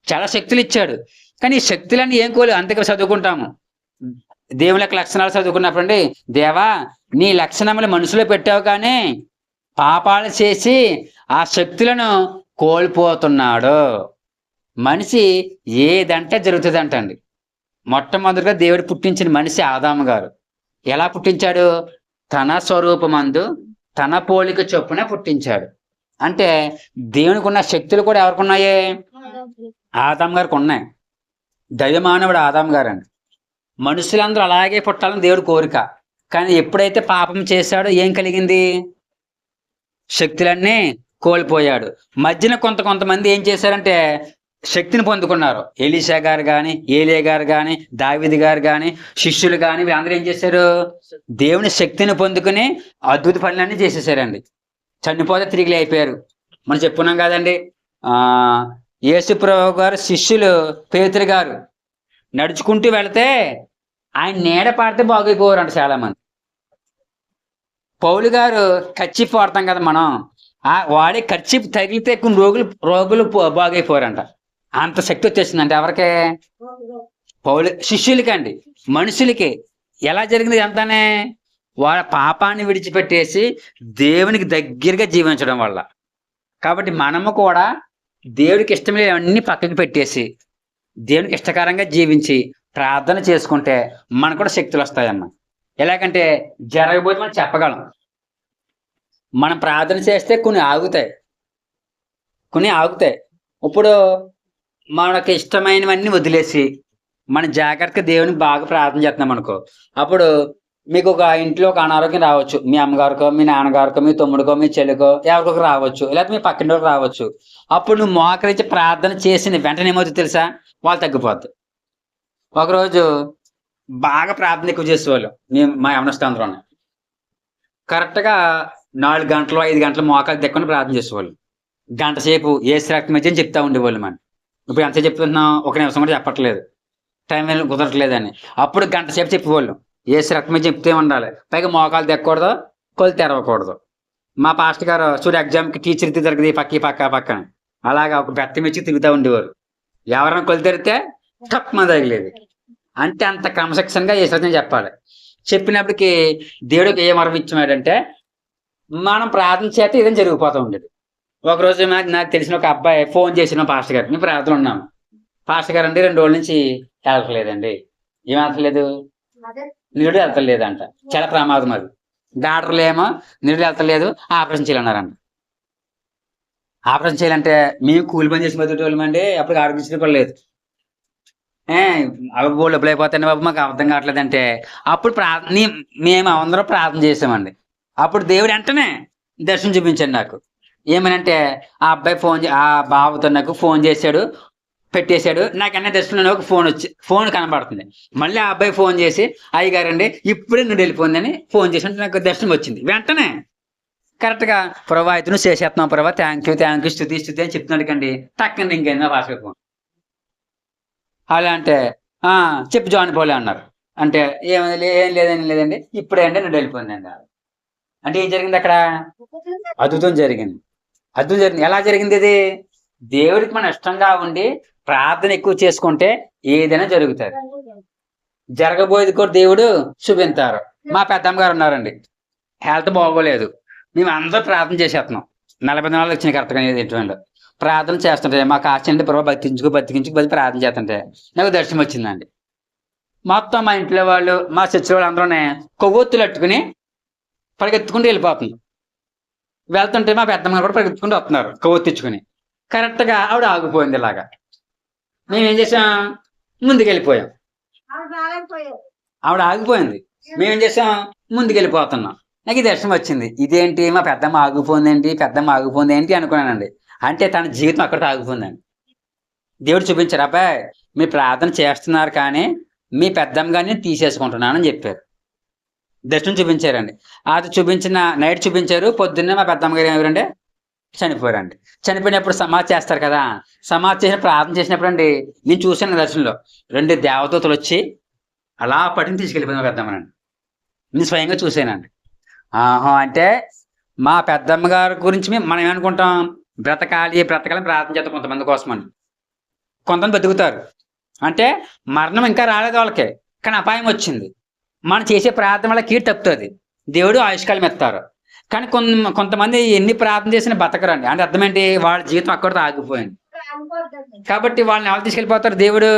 చాలా శక్తులు ఇచ్చాడు. కానీ ఈ శక్తులన్నీ ఏం కోలేదు. అందుకే చదువుకుంటాము, దేవుని యొక్క లక్షణాలు చదువుకున్నప్పుడు అండి, దేవా నీ లక్షణములు మనుషులో పెట్టావు, కానీ పాపాలు చేసి ఆ శక్తులను కోల్పోతున్నాడు. మనిషి ఏదంటే జరుగుతుందంటండి. మొట్టమొదటిగా దేవుడు పుట్టించిన మనిషి ఆదాము గారు. ఎలా పుట్టించాడు? తన స్వరూపమందు తన పోలిక చొప్పున పుట్టించాడు. అంటే దేవునికి ఉన్న శక్తులు కూడా ఎవరికి ఉన్నాయి? ఆదాము గారికి ఉన్నాయి. దైవమానవుడు ఆదాము గారు అండి. మనుషులందరూ అలాగే పుట్టాలని దేవుడి కోరిక. కానీ ఎప్పుడైతే పాపం చేశాడో ఏం కలిగింది? శక్తులన్నీ కోల్పోయాడు. మధ్యన కొంతమంది ఏం చేశారంటే శక్తిని పొందుకున్నారు. ఎలీషా గారు కానీ, ఏలియా గారు కానీ, దావీదు గారు కానీ, శిష్యులు కానీ, వీళ్ళందరూ ఏం చేశారు? దేవుని శక్తిని పొందుకుని అద్భుత పనులన్నీ చేసేసారండి. చనిపోతే తిరిగి లేపారు. మనం చెప్పుకున్నాం కదండి, యేసుప్రభు గారు శిష్యులు పేతురు గారు నడుచుకుంటూ వెళితే ఆయన నీడ పాడితే బాగైపోయారంట చాలా మంది. పౌలు గారు కర్చీఫ్ వాడతాం కదా మనం, వాడే కర్చీఫ్ తగిలితే కొన్ని రోగులు బాగైపోయారంట. అంత శక్తి వచ్చేసిందంటే ఎవరికే? పౌలు శిష్యులకి అండి. మనుషులకి ఎలా జరిగింది అంతానే? వాళ్ళ పాపాన్ని విడిచిపెట్టేసి దేవునికి దగ్గరగా జీవించడం వల్ల. కాబట్టి మనము కూడా దేవుడికి ఇష్టమైన అన్ని పక్కకి పెట్టేసి దేవునికి ఇష్టకరంగా జీవించి ప్రార్థన చేసుకుంటే మనకు కూడా శక్తులు వస్తాయన్న. ఎలాగంటే జరగబోతే మనం చెప్పగలం. మనం ప్రార్థన చేస్తే కొన్ని ఆగుతాయి. ఇప్పుడు మనకి ఇష్టమైనవన్నీ వదిలేసి మన జాగ్రత్తగా దేవునికి బాగా ప్రార్థన చేస్తున్నాం అనుకో, అప్పుడు మీకు ఒక ఇంట్లో ఒక అనారోగ్యం రావచ్చు. మీ అమ్మగారికో, మీ నాన్నగారికో, మీ తమ్ముడికో, మీ చెల్లికో ఎవరికొక రావచ్చు. లేకపోతే మీ పక్కింటోళ్ళకి రావచ్చు. అప్పుడు నువ్వు మోకరించి ప్రార్థన చేసిన వెంటనే ఏమవుతుందో తెలుసా? వాళ్ళు తగ్గిపోద్ది. ఒకరోజు బాగా ప్రార్థన ఎక్కువ చేసేవాళ్ళు. మా యవనస్తులందరూను. కరెక్ట్‌గా 4 గంటలు, 5 గంటలు మోకాలు తిక్కని ప్రార్థన చేసేవాళ్ళు. గంట సేపు యేసు రక్తం అని చెప్తా ఉండేవాళ్ళు మనం. ఇప్పుడు ఎంతసేపు చెప్తున్నాం? ఒక నిమిషం కూడా చెప్పట్లేదు. టైం కుదరట్లేదని. అప్పుడు గంట సేపు చెప్పేవాళ్ళు. యేసు రక్తం చెప్తే ఉండాలి. పైగా మోకాలు తెక్కకూడదు, కళ్ళు తెరవకూడదు. మా పాస్టర్ గారు చూడు ఎగ్జామ్‌కి టీచర్ తిరగదు పక్కన. అలాగా ఒక బెత్తమిచ్చి తిరుగుతా ఉండేవారు. ఎవరైనా కళ్ళు తెరిస్తే టప్‌మని తగిలేది. అంటే అంత క్రమశిక్షణగా యేసు రక్తం చెప్పాలి. చెప్పినప్పటికి దేవుడికి ఏ వరం ఇచ్చాడంటే మనం ప్రార్థన చేస్తే ఏదైనా జరిగిపోతూ ఉండేది. ఒకరోజు నాకు తెలిసిన ఒక అబ్బాయి ఫోన్ చేసిన పాస్టర్ గారు, మేము ప్రార్థనలో ఉన్నాము. పాస్టర్ గారు అండి 2 రోజుల నుంచి వెళ్ళట్లేదండి. ఏం వెళ్తలేదు? నిరుడు వెళ్తలేదంట. చాలా ప్రమాదం అది. డాక్టర్లు ఏమో నిరుడు వెళ్తలేదు, ఆపరేషన్ చేయాలన్నారంట. ఆపరేషన్ చేయాలంటే మేము కూలి పని చేసి బతికేటోళ్ళమండి. అప్పుడు ఆరోగ్యశ్రీ కూడా లేదు. అవి డబ్బులు అయిపోతాయండి బాబు, మాకు అర్థం కావట్లేదంటే అప్పుడు మేము అందరం ప్రార్థన చేసామండి. అప్పుడు దేవుడు వెంటనే దర్శనం చూపించాడు నాకు. ఏమనంటే ఆ అబ్బాయి ఆ బాబుతో నాకు ఫోన్ చేశాడు, పెట్టేశాడు. నాకన్నా దర్శనంలో ఒక ఫోన్ కనబడుతుంది. మళ్ళీ ఆ అబ్బాయి ఫోన్ చేసి అయ్యగారండి ఇప్పుడే నువ్వు వెళ్ళిపోయిందని ఫోన్ చేసి నాకు దర్శనం వచ్చింది. వెంటనే కరెక్ట్‌గా ప్రభా అయితే నువ్వు చేసేస్తున్నావు ప్రభా, థ్యాంక్ యూ స్తుతి అని చెప్తున్నాడు కండి. టక్కన ఇంకేందా భాస్కర్ ఫోన్. అలా అంటే చెప్పు జాయిన్ పోలే అన్నారు. అంటే ఏం లేదండి ఇప్పుడే అంటే నువ్వు వెళ్ళిపోయిందండి. అంటే ఏం జరిగింది అక్కడ? అద్భుతం జరిగింది. ఎలా జరిగింది ఇది? దేవుడికి మన ఇష్టంగా ఉండి ప్రార్థన ఎక్కువ చేసుకుంటే ఏదైనా జరుగుతుంది. జరగబోయేది కూడా దేవుడు చూపించారు. మా పెద్దమ్మ గారు ఉన్నారండి, హెల్త్ బాగోలేదు. మేము అందరూ ప్రార్థన చేసేస్తున్నాం. 40 నెలలు వచ్చినాయి కరెక్ట్‌గా ఎటువంటి ప్రార్థన చేస్తుంటే మాకు ఆశ ప్రభు బతికించుకు ప్రార్థన చేస్తుంటే నాకు దర్శనం వచ్చిందండి. మొత్తం మా ఇంట్లో వాళ్ళు, మా చర్చి వాళ్ళు అందరూనే కొవ్వొత్తులు అట్టుకుని పరిగెత్తుకుంటూ వెళ్ళిపోతుంది. వెళ్తుంటే మా పెద్దమ్మ కూడా పరిగెత్తుకుంటూ వస్తున్నారు కొవ్వొత్తిచ్చుకుని. కరెక్ట్‌గా ఆవిడ ఆగిపోయింది. ఇలాగా మేమేం చేసాం? ముందుకెళ్ళిపోయాం. ఆవిడ ఆగిపోయింది, మేమేం చేసాం? ముందుకెళ్ళిపోతున్నాం. నాకు ఈ దర్శనం వచ్చింది. ఇదేంటి మా పెద్దమ్మ ఆగిపోయింది ఏంటి అనుకున్నానండి. అంటే తన జీవితం అక్కడితో ఆగిపోయిందండి. దేవుడు చూపించారు, అబ్బాయి మీ ప్రార్థన చేస్తున్నారు కానీ మీ పెద్దమ్మ గారిని తీసేసుకుంటున్నానని చెప్పారు. దర్శనం చూపించారండి. అది చూపించిన నైట్ చూపించారు. పొద్దున్నే మా పెద్దమ్మ గారు ఎవరంటే చనిపోయారండి. చనిపోయినప్పుడు సమాధి చేస్తారు కదా, సమాధి చేసిన ప్రార్థన చేసినప్పుడు అండి నేను చూశాను దర్శనంలో 2 దేవదూతలు వచ్చి అలా పట్టుని తీసుకెళ్ళిపోయింది మా పెద్దమ్మనండి. నేను స్వయంగా చూశానండి. అంటే మా పెద్దమ్మ గారి గురించి మనం ఏమనుకుంటాం? బ్రతకాలని ప్రార్థన చేస్తాం కొంతమంది కోసం అండి. కొంతమంది బతుకుతారు అంటే మరణం ఇంకా రాలేదు వాళ్ళకి, కానీ అపాయం వచ్చింది. మనం చేసే ప్రార్థన వల్ల కీడు తప్పుతుంది, దేవుడు ఆయుష్కాలం ఎత్తారు. కానీ కొంతమంది ఎన్ని ప్రార్థన చేసినా బతకరండి. అంటే అర్థం ఏంటి? వాళ్ళ జీవితం అక్కడితో ఆగిపోయింది. కాబట్టి వాళ్ళని ఎవరు తీసుకెళ్ళిపోతారు? దేవుడు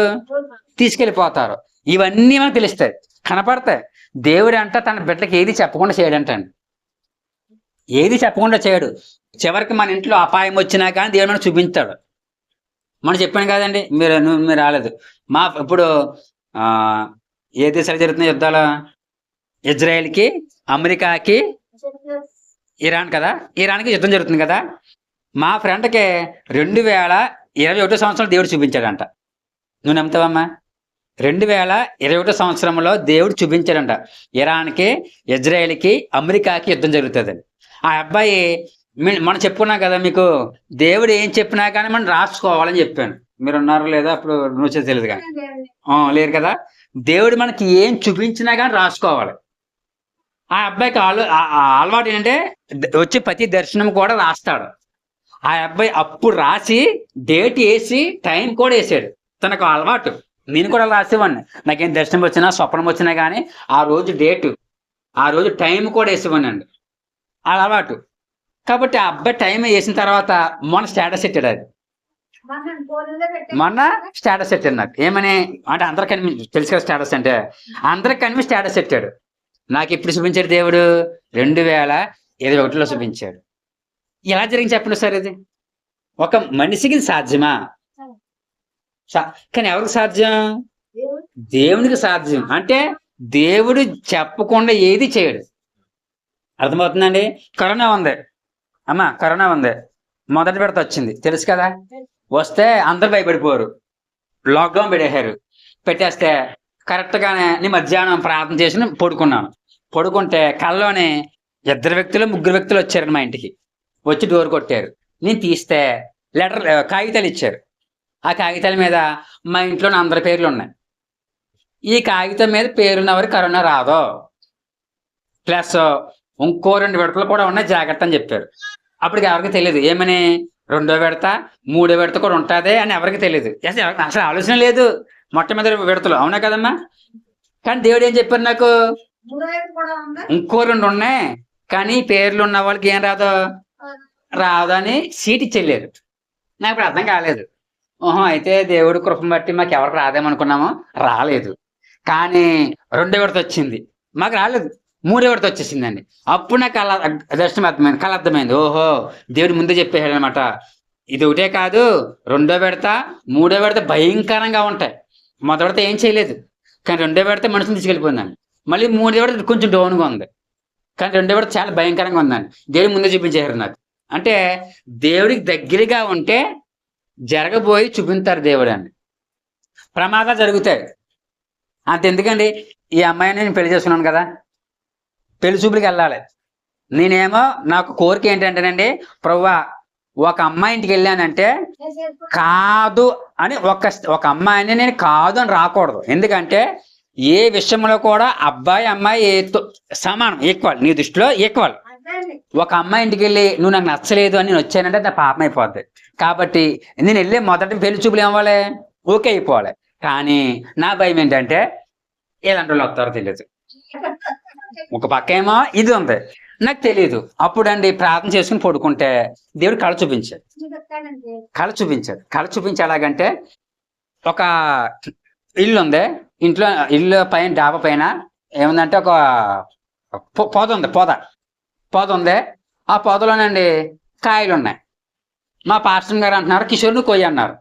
తీసుకెళ్ళిపోతారు. ఇవన్నీ మనకు తెలుస్తాయి, కనపడతాయి. దేవుడు అంట తన బిడ్డకి ఏది చెప్పకుండా చేయడంటండి. ఏది చెప్పకుండా చేయడు. చివరికి మన ఇంట్లో అపాయం వచ్చినా కానీ దేవుడు మనకు చూపించాడు. మనం చెప్పాను కదండి, మీరు రాలేదు. ఇప్పుడు ఏ దేశాలు జరుగుతున్నాయి యుద్ధాలు? ఇజ్రాయెల్కి, అమెరికాకి, ఇరాన్ కదా. ఇరాన్కి యుద్ధం జరుగుతుంది కదా. మా ఫ్రెండ్కి 2021 సంవత్సరంలో దేవుడు చూపించాడంట. నువ్వు నమ్ముతావమ్మా? 2021 సంవత్సరంలో దేవుడు చూపించాడంట ఇరాన్కి, ఇజ్రాయెల్కి, అమెరికాకి యుద్ధం జరుగుతుందని. ఆ అబ్బాయి మనం చెప్పుకున్నాం కదా, మీకు దేవుడు ఏం చెప్పినా కానీ మనం రాసుకోవాలని చెప్పాను. మీరు ఉన్నారో లేదా అప్పుడు నువ్వు తెలియదు కానీ లేరు కదా. దేవుడు మనకి ఏం చూపించినా కానీ రాసుకోవాలి. ఆ అబ్బాయికి అలవాటు ఏంటంటే వచ్చి ప్రతి దర్శనం కూడా రాస్తాడు. ఆ అబ్బాయి అప్పుడు రాసి డేట్ వేసి టైం కూడా వేసాడు. తనకు అలవాటు. నేను కూడా రాసేవాడిని. నాకేం దర్శనం వచ్చినా స్వప్నం వచ్చినా కానీ ఆ రోజు డేటు, ఆ రోజు టైం కూడా వేసేవాడిని అండి. అలవాటు. కాబట్టి ఆ అబ్బాయి టైం వేసిన తర్వాత మొన్న స్టేటస్ పెట్టాడు. అది మొన్న స్టేటస్ పెట్టాడు నాకు. ఏమని అంటే అందరికీ తెలుసు కదా స్టేటస్ అంటే, అందరికీ స్టేటస్ పెట్టాడు. నాకు ఎప్పుడు చూపించాడు దేవుడు? 2021లో చూపించాడు. ఎలా జరిగింది చెప్పండి సార్? ఇది ఒక మనిషికి సాధ్యమా? కానీ ఎవరికి సాధ్యం? దేవునికి సాధ్యం. అంటే దేవుడు చెప్పకుండా ఏది చేయడు. అర్థమవుతుందండి? కరోనా ఉంది అమ్మా, కరోనా ఉంది, మొదటి విడత వచ్చింది తెలుసు కదా. వస్తే అందరు భయపడిపోరు, లాక్డౌన్ పెట్టేస్తే కరెక్ట్గానే నేను మధ్యాహ్నం ప్రార్థన చేసి పడుకుంటే కల్లోనే 2 వ్యక్తులు 3 వ్యక్తులు వచ్చారు మా ఇంటికి. వచ్చి డోర్ కొట్టారు. నేను తీస్తే కాగితాలు ఇచ్చారు. ఆ కాగితాల మీద మా ఇంట్లో అందరి పేర్లు ఉన్నాయి. ఈ కాగితం మీద పేరున్నవారు కరోనా రాదో, ప్లస్ ఇంకో 2 విడతలు కూడా ఉన్నాయి జాగ్రత్త అని చెప్పారు. అప్పటికి ఎవరికి తెలియదు ఏమని 2వ విడత 3వ విడత కూడా ఉంటుంది అని ఎవరికి తెలియదు. అసలు ఆలోచన లేదు మొట్టమొదటి విడతలు, అవునా కదమ్మా? కానీ దేవుడు ఏం చెప్పారు నాకు, ఇంకో 2 ఉన్నాయి కానీ పేర్లు ఉన్న వాళ్ళకి ఏం రాదు అని సీట్ ఇచ్చేయలేరు. నాకు ఇప్పుడు అర్థం కాలేదు. ఓహో, అయితే దేవుడు కృపను బట్టి మాకు ఎవరికి రాదేమనుకున్నామో రాలేదు. కానీ 2వ విడత వచ్చింది, మాకు రాలేదు. 3వ విడత వచ్చేసిందండి. అప్పుడు నాకు దర్శనం అర్థమైంది. ఓహో, దేవుడు ముందే చెప్పేశాడు అనమాట. ఇది ఒకటే కాదు, 2వ విడత 3వ విడత భయంకరంగా ఉంటాయి. మొదటి విడత ఏం చేయలేదు, కానీ 2వ విడత మనుషులు తీసుకెళ్ళిపోయిందండి. మళ్ళీ 3వ విడత కొంచెం డౌన్గా ఉంది, కానీ 2వ విడత చాలా భయంకరంగా ఉందండి. దేవుడు ముందే చూపించేశారు నాకు. అంటే దేవుడికి దగ్గరగా ఉంటే జరగబోయి చూపించారు దేవుడు అండి. ప్రమాదాలు జరుగుతాయి. అంతెందుకండి, ఈ అమ్మాయిని నేను పెళ్లి చేసుకున్నాను కదా, పెళ్లి చూపులకి వెళ్ళాలి. నేనేమో నాకు కోరిక ఏంటంటేనండి, ప్రభువా ఒక అమ్మాయి ఇంటికి వెళ్ళానంటే కాదు అని ఒక అమ్మాయిని నేను కాదు అని రాకూడదు. ఎందుకంటే ఏ విషయంలో కూడా అబ్బాయి అమ్మాయి సమానం, ఈక్వల్, నీ దృష్టిలో ఈక్వల్. ఒక అమ్మాయి ఇంటికి వెళ్ళి నువ్వు నాకు నచ్చలేదు అని నేను వచ్చానంటే నా పాపం అయిపోద్ది. కాబట్టి నేను వెళ్ళి మొదటి పెళ్లి చూపులు ఏమవ్వాలి, ఓకే అయిపోవాలి. కానీ నా భయం ఏంటంటే ఎలాంటి వాళ్ళు వస్తారో తెలియదు. ఒక పక్క ఏమో ఇది ఉంది, నాకు తెలియదు. అప్పుడు అండి ప్రార్థన చేసుకుని పడుకుంటే దేవుడు కళ చూపించాడు. ఎలాగంటే ఒక ఇల్లు ఉంది, ఇల్లు పైన డాబా పైన ఏముందంటే ఒక పొద ఉంది. ఆ పొదలోనండి కాయలు ఉన్నాయి. మా పాస్టర్ గారు అంటున్నారు, కిషోర్ నువ్వు కొయ్యి అన్నారు.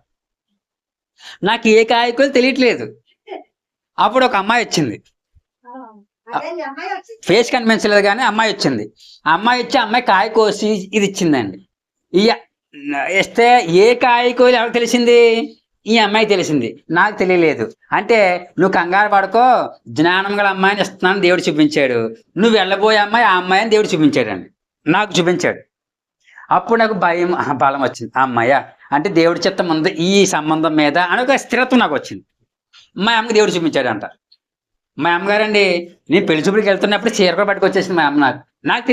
నాకు ఏ కాయకులు తెలియట్లేదు. అప్పుడు ఒక అమ్మాయి వచ్చింది, ఫేస్ కనిపించలేదు కానీ అమ్మాయి వచ్చింది. అమ్మాయి కాయ కోసి ఇది ఇచ్చిందండి. ఇస్తే ఏ కాయ కోసి ఎవరికి తెలిసింది, ఈ అమ్మాయి తెలిసింది, నాకు తెలియలేదు. అంటే నువ్వు కంగారు పడుకో, జ్ఞానం గల అమ్మాయిని ఇస్తున్నాను దేవుడు చూపించాడు. నువ్వు వెళ్ళబోయే అమ్మాయి ఆ అమ్మాయిని దేవుడు చూపించాడండి, నాకు చూపించాడు. అప్పుడు నాకు బలం వచ్చింది. అమ్మాయ అంటే దేవుడి చిత్తం ఉంది ఈ సంబంధం మీద అని ఒక స్థిరత్వం నాకు వచ్చింది. మా అమ్మకి దేవుడు చూపించాడంట. మా అమ్మగారండి నేను పెళ్లి చూపుడికి వెళ్తున్నప్పుడు చీర కూడా పట్టుకొచ్చేసింది మా అమ్మ. నాకు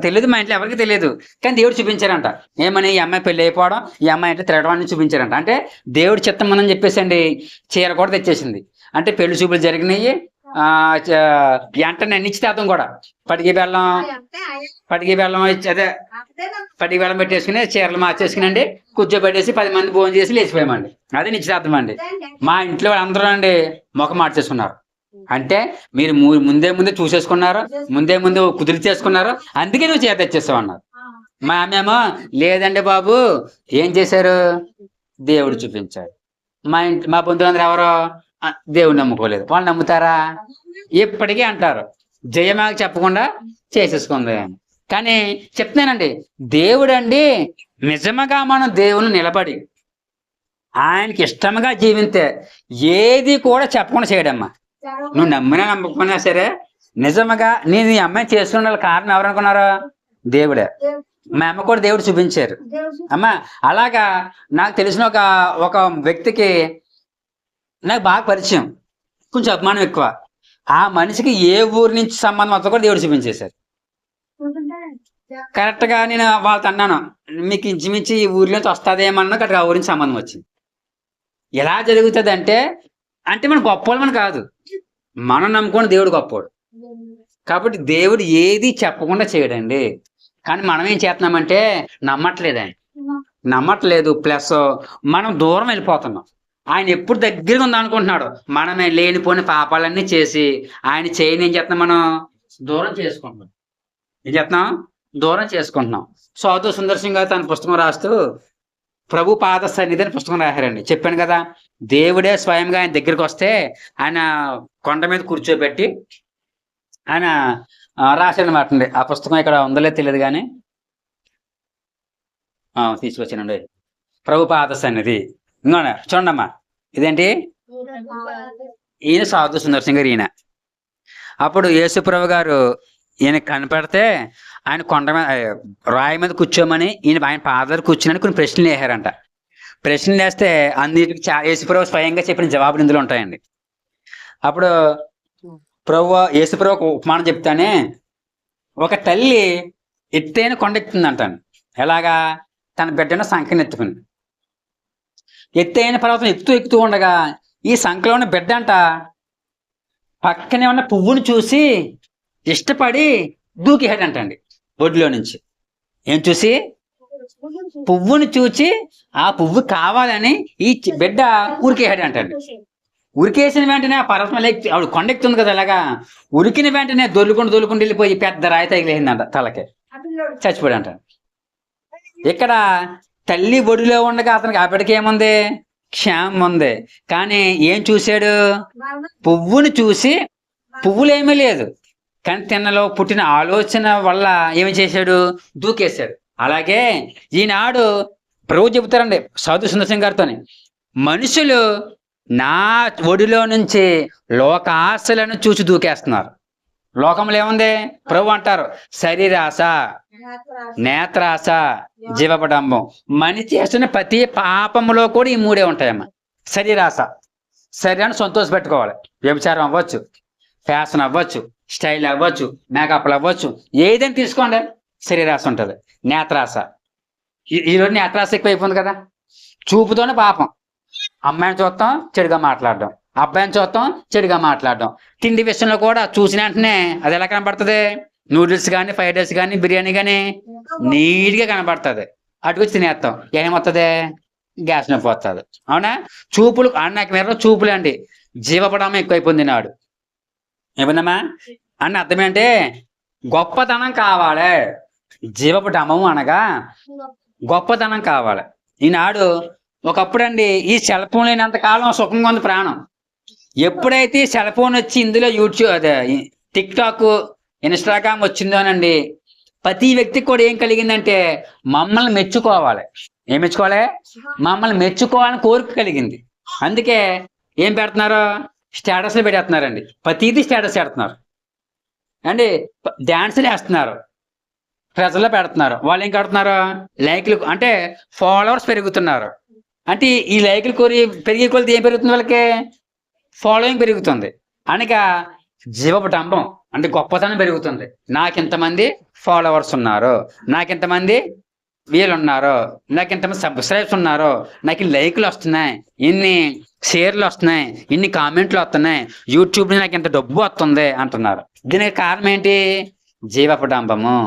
తెలియదు, మా ఇంట్లో ఎవరికి తెలియదు. కానీ దేవుడు చూపించారంట. ఏమని, ఈ అమ్మాయి పెళ్లి అయిపోవడం, ఈ అమ్మాయి అంటే తిరగడం అని చూపించారంట. అంటే దేవుడి చిత్తం ఉందని చెప్పేసి అండి చీర కూడా తెచ్చేసింది. అంటే పెళ్లి చూపులు జరిగినాయి. వెంటనే నిశ్చితార్థం కూడా పటికి బెల్లం పెట్టేసుకుని చీరలు మార్చేసుకుని అండి కూర్చోబెట్టేసి 10 మంది భోజనం చేసి లేచిపోయామండి. అదే నిశ్చితార్థం అండి. మా ఇంట్లో అందరూ అండి ముఖం మార్చేసుకున్నారు. అంటే మీరు ముందే చూసేసుకున్నారు, ముందే కుదిరి చేసుకున్నారు, అందుకే నువ్వు చీర తెచ్చేస్తావు అన్నారు. మా అమ్మేమో లేదండి బాబు ఏం చేశారు, దేవుడు చూపించాడు. మా బంధువులందరూ ఎవరో దేవుడు నమ్ముకోలేదు. వాళ్ళు నమ్ముతారా? ఎప్పటికీ అంటారు జయమాకు చెప్పకుండా చేసేసుకుంది. కానీ చెప్తున్నానండి, దేవుడు అండి నిజముగా మనం దేవుని నిలబడి ఆయనకి ఇష్టంగా జీవిస్తే ఏది కూడా చెప్పకుండా చేయడమ్మా. నువ్వు నమ్మినా నమ్మకపోయినా సరే నిజముగా నేను ఈ అమ్మాయిని చేసుకున్న కారణం ఎవరనుకున్నారో దేవుడే. మా అమ్మ కూడా దేవుడు చూపించారు అమ్మ. అలాగా నాకు తెలిసిన ఒక వ్యక్తికి నాకు బాగా పరిచయం, కొంచెం అభిమానం ఎక్కువ. ఆ మనిషికి ఏ ఊరి నుంచి సంబంధం వస్తుందో కూడా దేవుడు చూపించేశారు. కరెక్ట్గా నేను వాళ్ళతో అన్నాను, మీకు ఇంచుమించి ఈ ఊరి నుంచి వస్తుందేమన్నా కరెక్ట్గా ఆ ఊరి నుంచి సంబంధం వచ్చింది. ఎలా జరుగుతుంది అంటే మన గొప్పవాళ్ళమని కాదు, మనం నమ్ముకుని దేవుడు గొప్పవాడు. కాబట్టి దేవుడు ఏది చెప్పకుండా చేయడండి. కానీ మనం ఏం చేస్తున్నామంటే నమ్మట్లేదు. ప్లస్ మనం దూరం వెళ్ళిపోతున్నాం. ఆయన ఎప్పుడు దగ్గరగా ఉందనుకుంటున్నాడు. మనమే లేనిపోని పాపాలన్నీ చేసి ఆయన చేయని ఏం చేస్తున్నాం, మనం దూరం చేసుకుంటున్నాం. సాధు సుందర్ సింగ్ గారు తన పుస్తకం రాస్తూ ప్రభు పాద సన్నిధి అని పుస్తకం రాశారండి. చెప్పాను కదా, దేవుడే స్వయంగా ఆయన దగ్గరికి వస్తే ఆయన కొండ మీద కూర్చోబెట్టి ఆయన రాశాడనమాట అండి. ఆ పుస్తకం ఇక్కడ ఉందలే తెలియదు కానీ తీసుకొచ్చానండి. ప్రభుపాద సన్నిధి. ఇంకోండి చూడండమ్మా, ఇదేంటి, ఈయన సాధు సుందర్ సింగ్ గారు. ఈయన అప్పుడు యేసుప్రభు గారు ఈయన కనపడితే ఆయన కొండ మీద రాయి మీద కూర్చోమని ఆయన పాదాలు కూర్చుని కొన్ని ప్రశ్నలు వేసారంట. ప్రశ్నలు వేస్తే అన్నిటికి యేసుప్రభు స్వయంగా చెప్పిన జవాబులు ఇందులో ఉంటాయండి. అప్పుడు యేసుప్రభు ఒక ఉపమానం చెప్తానే, ఒక తల్లి ఎత్తైన కొండ ఎక్కుతుందంటాను. ఎలాగా? తన బిడ్డను సంఖ్యను ఎత్తుకుని ఎత్తైన పర్వతం ఎక్కుతూ ఉండగా ఈ సంఖ్యలో ఉన్న బిడ్డ అంట పక్కనే ఉన్న పువ్వును చూసి ఇష్టపడి దూకిహాడంటండి ఒడ్లో నుంచి. ఏం చూసి? పువ్వును చూచి ఆ పువ్వు కావాలని ఈ బిడ్డ ఉరికేహాడంటండి. ఉరికేసిన వెంటనే ఆ పర్వతం ఆవిడ కొండెక్కుతుంది కదా, అలాగా ఉరికిన వెంటనే దొల్లుకుంటూ వెళ్ళిపోయి పెద్ద రాయి తగిలేసిందంట తలకి, చచ్చిపోయాడంట. ఇక్కడ తల్లి ఒడిలో ఉండగా అతనికి ఆ బిడ్డకి ఏముంది? క్షేమం ఉంది. కానీ ఏం చూశాడు? పువ్వును చూసి, పువ్వులేమీ లేదు కానీ తిన్నలో పుట్టిన ఆలోచన వల్ల ఏమి చేశాడు? దూకేశాడు. అలాగే ఈనాడు ప్రభు చెబుతారండి సాధు సుందర్ సింగ్ గారితోని, మనుషులు నా ఒడిలో నుంచి లోక ఆశలను చూసి దూకేస్తున్నారు. లోకంలో ఏముంది? ప్రభు అంటారు శరీరాశ, నేత్రాశ, జీవపడంబం. మనిషి చేస్తున్న ప్రతి పాపములో కూడా ఈ మూడే ఉంటాయమ్మా. శరీరాశ, శరీరాన్ని సంతోష పెట్టుకోవాలి. వ్యభిచారం అవ్వచ్చు, ఫ్యాషన్ అవ్వచ్చు, స్టైల్ అవ్వచ్చు, మేకప్లు అవ్వచ్చు, ఏదైనా తీసుకోండి శరీరాశ ఉంటుంది. నేత్రాశ, ఈరోజు నేత్రాశ ఎక్కువ అయిపోయింది కదా. చూపుతోనే పాపం. అమ్మాయిని చూస్తాం చెడుగా మాట్లాడడం, అబ్బాయిని చూస్తాం చెడుగా మాట్లాడడం. తిండి విషయంలో కూడా చూసిన వెంటనే అది ఎలా కనబడుతుంది? నూడిల్స్ కానీ, ఫ్రైడ్ రైస్ కానీ, బిర్యానీ కానీ నీట్గా కనబడుతుంది. అటుకొచ్చి తినేస్తాం. ఏమవుతుంది? గ్యాస్ నొప్పి వస్తుంది. అవునా? చూపులు నాకు మీద చూపులు అండి. జీవపడమ ఎక్కువైపోయింది నాడు. ఏమన్నామా అన్న అర్థం ఏంటే? గొప్పతనం కావాలి. జీవపడమము అనగా గొప్పతనం కావాలి. ఈనాడు ఒకప్పుడు అండి ఈ సెల్ ఫోన్ లేనంత కాలం సుఖంగా ఉంది ప్రాణం. ఎప్పుడైతే సెల్ ఫోన్ వచ్చి ఇందులో యూట్యూబ్, అదే టిక్ టాక్, ఇన్స్టాగ్రామ్ వచ్చిందోనండి, ప్రతి వ్యక్తికి కూడా ఏం కలిగిందంటే మమ్మల్ని మెచ్చుకోవాలి. ఏం మెచ్చుకోవాలి? మమ్మల్ని మెచ్చుకోవాలని కోరిక కలిగింది. అందుకే ఏం పెడుతున్నారు? స్టేటస్లు పెట్టేస్తున్నారండి. ప్రతిదీ స్టేటస్ పెడుతున్నారు అండి. డ్యాన్సులు వేస్తున్నారు, ప్రజల్లో పెడుతున్నారు. వాళ్ళు ఏం కడుతున్నారు? లైక్లు, అంటే ఫాలోవర్స్ పెరుగుతున్నారు. అంటే ఈ లైక్లు పెరిగే కొలిది ఏం పెరుగుతుంది? వాళ్ళకి ఫాలోయింగ్ పెరుగుతుంది. అనగా జీవపడంబం అంటే గొప్పతనం పెరుగుతుంది. నాకింతమంది ఫాలోవర్స్ ఉన్నారు, నాకింతమంది వీళ్ళు ఉన్నారు, నాకు ఇంతమంది సబ్స్క్రైబ్స్ ఉన్నారు, నాకు లైక్లు వస్తున్నాయి, ఇన్ని షేర్లు వస్తున్నాయి, ఇన్ని కామెంట్లు వస్తున్నాయి, యూట్యూబ్ నాకు ఇంత డబ్బు వస్తుంది అంటున్నారు. దీనికి కారణం ఏంటి? జీవపడంబము.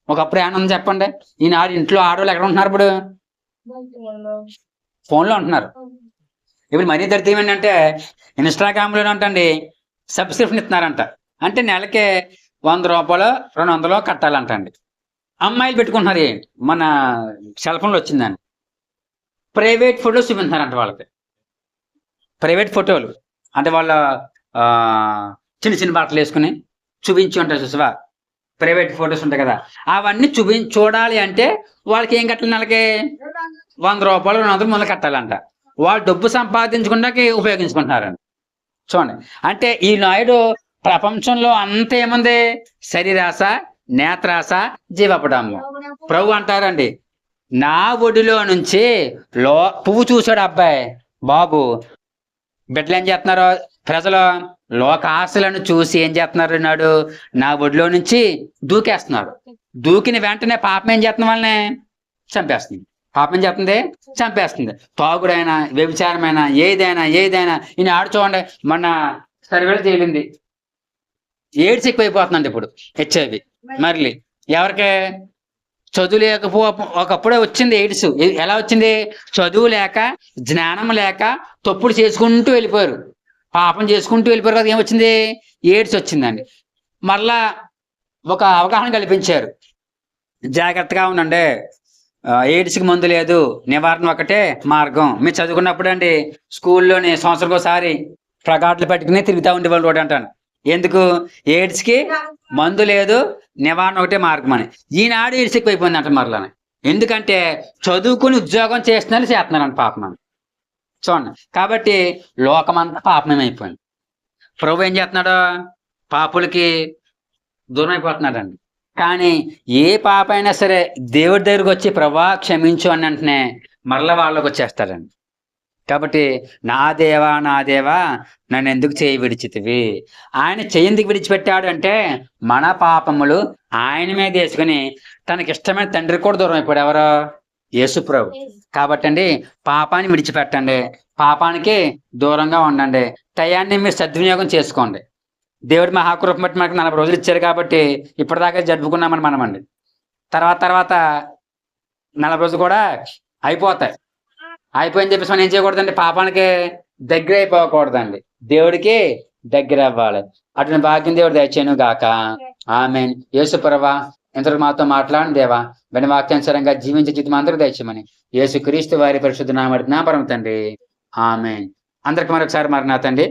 ఒకప్పుడు ఏమన్నా చెప్పండి, ఈనాడు ఇంట్లో ఆడవాళ్ళు ఎక్కడ ఉంటున్నారు? ఇప్పుడు ఫోన్లో ఉంటున్నారు. ఇప్పుడు మరీ దరిద్రం ఏంటంటే ఇన్స్టాగ్రామ్లో ఉంటండి సబ్స్క్రిప్షన్ ఇస్తున్నారంట. అంటే నెలకి 100 రూపాయలు 200 కట్టాలంటండి. అమ్మాయిలు పెట్టుకుంటున్నారు. ఏంటి మన సెల్ ఫోన్లో వచ్చిందండి, ప్రైవేట్ ఫోటోలు చూపిస్తున్నారంట వాళ్ళకి. ప్రైవేట్ ఫోటోలు అంటే వాళ్ళ చిన్న చిన్న బట్టలు వేసుకుని చూపించి ఉంటారు చూసావా, ప్రైవేట్ ఫొటోస్ ఉంటాయి కదా, అవన్నీ చూడాలి అంటే వాళ్ళకి ఏం కట్టాలి? నెలకి 100 రూపాయలు 200 మొదలు కట్టాలంట. వాళ్ళు డబ్బు సంపాదించుకున్నాక ఉపయోగించుకుంటున్నారండి. చూడండి, అంటే ఈ నాయుడు ప్రపంచంలో అంత ఏముంది? శరీరాశ, నేత్రాశ, జీవపడంబం. ప్రభు అంటారండి, నా ఒడిలో నుంచి పువ్వు చూసాడు అబ్బాయి బాబు. బిడ్డలు ఏం చేస్తున్నారు? ప్రజలు లోక ఆశలను చూసి ఏం చేస్తున్నారు? నాడు నా ఒడిలో నుంచి దూకేస్తున్నారు. దూకిన వెంటనే పాపం ఏం చేస్తున్న వాళ్ళని చంపేస్తుంది. పాపం ఏం చేస్తుంది? చంపేస్తుంది. తాగుడైనా, వ్యభిచారమైనా, ఏదైనా ఈయన ఆడు చూడండి, మన సర్వేలు తేలింది ఎయిడ్స్ ఎక్కువైపోతుందండి ఇప్పుడు. హెచ్ఐవి మళ్ళీ ఎవరికి? చదువు ఒకప్పుడే వచ్చింది ఎయిడ్స్. ఎలా వచ్చింది? చదువు లేక, జ్ఞానం లేక తప్పుడు చేసుకుంటూ వెళ్ళిపోయారు, పాపం చేసుకుంటూ వెళ్ళిపోయారు కదా. ఏమొచ్చింది? ఎయిడ్స్ వచ్చిందండి. మళ్ళా ఒక అవగాహన కల్పించారు, జాగ్రత్తగా ఉండండి, ఎయిడ్స్కి మందు లేదు, నివారణ ఒకటే మార్గం. మీరు చదువుకున్నప్పుడు అండి స్కూల్లోని సంవత్సరం ఒకసారి ప్లకార్డులు పట్టుకుని తిరుగుతూ ఉండేవాళ్ళు రోడ్డు అంటాను. ఎందుకు? ఎయిడ్స్కి మందు లేదు, నివారణ ఒకటే మార్గం అని. ఈనాడు ఎయిడ్స్ ఎక్కువైపోయింది అంట మరలానే. ఎందుకంటే చదువుకుని ఉద్యోగం చేస్తున్నారంట పాపం అని. చూడండి, కాబట్టి లోకమంతా పాపమేమైపోయింది. ప్రభు ఏం చేస్తున్నాడు? పాపులకి దూరం అయిపోతున్నాడండి. కానీ ఏ పాప అయినా సరే దేవుడి దగ్గరకు వచ్చి ప్రభా క్షమించు అని వెంటనే మరల వాళ్ళకి వచ్చేస్తాడండి. కాబట్టి నా దేవా నన్ను ఎందుకు చేయి విడిచితివి? ఆయన చెయ్యి ఎందుకు విడిచిపెట్టాడు అంటే మన పాపములు ఆయన మీద వేసుకుని తనకి ఇష్టమైన తండ్రికి కూడా దూరం అయిపోయాడు. ఎవరో? యేసు ప్రభు. కాబట్టి అండి పాపాన్ని విడిచిపెట్టండి, పాపానికి దూరంగా ఉండండి, టయాన్ని మీరు సద్వినియోగం చేసుకోండి. దేవుడి మహాకృప బట్టి మనకు 40 రోజులు ఇచ్చారు కాబట్టి ఇప్పటిదాకా జరుపుకున్నామని మనమండి. తర్వాత 40 రోజులు కూడా అయిపోతాయి. అయిపోయింది చెప్పేసి మనం ఏం చేయకూడదండి? పాపానికి దగ్గర అయిపోకూడదండి, దేవుడికి దగ్గర అవ్వాలి. అటువంటి భాగ్యం దేవుడు దయచేయను గాక. ఆమేన్. యేసు ప్రభువా, ఇంతవరకు మాతో మాట్లాడిన దేవా, విని వాక్యానుసారంగా జీవించే జీవితం అందరూ దయచేయమని యేసు క్రీస్తు వారి పరిశుద్ధ నామమున పరమ తండ్రి. ఆమేన్. అందరికి మరొకసారి మరి నా తండ్రి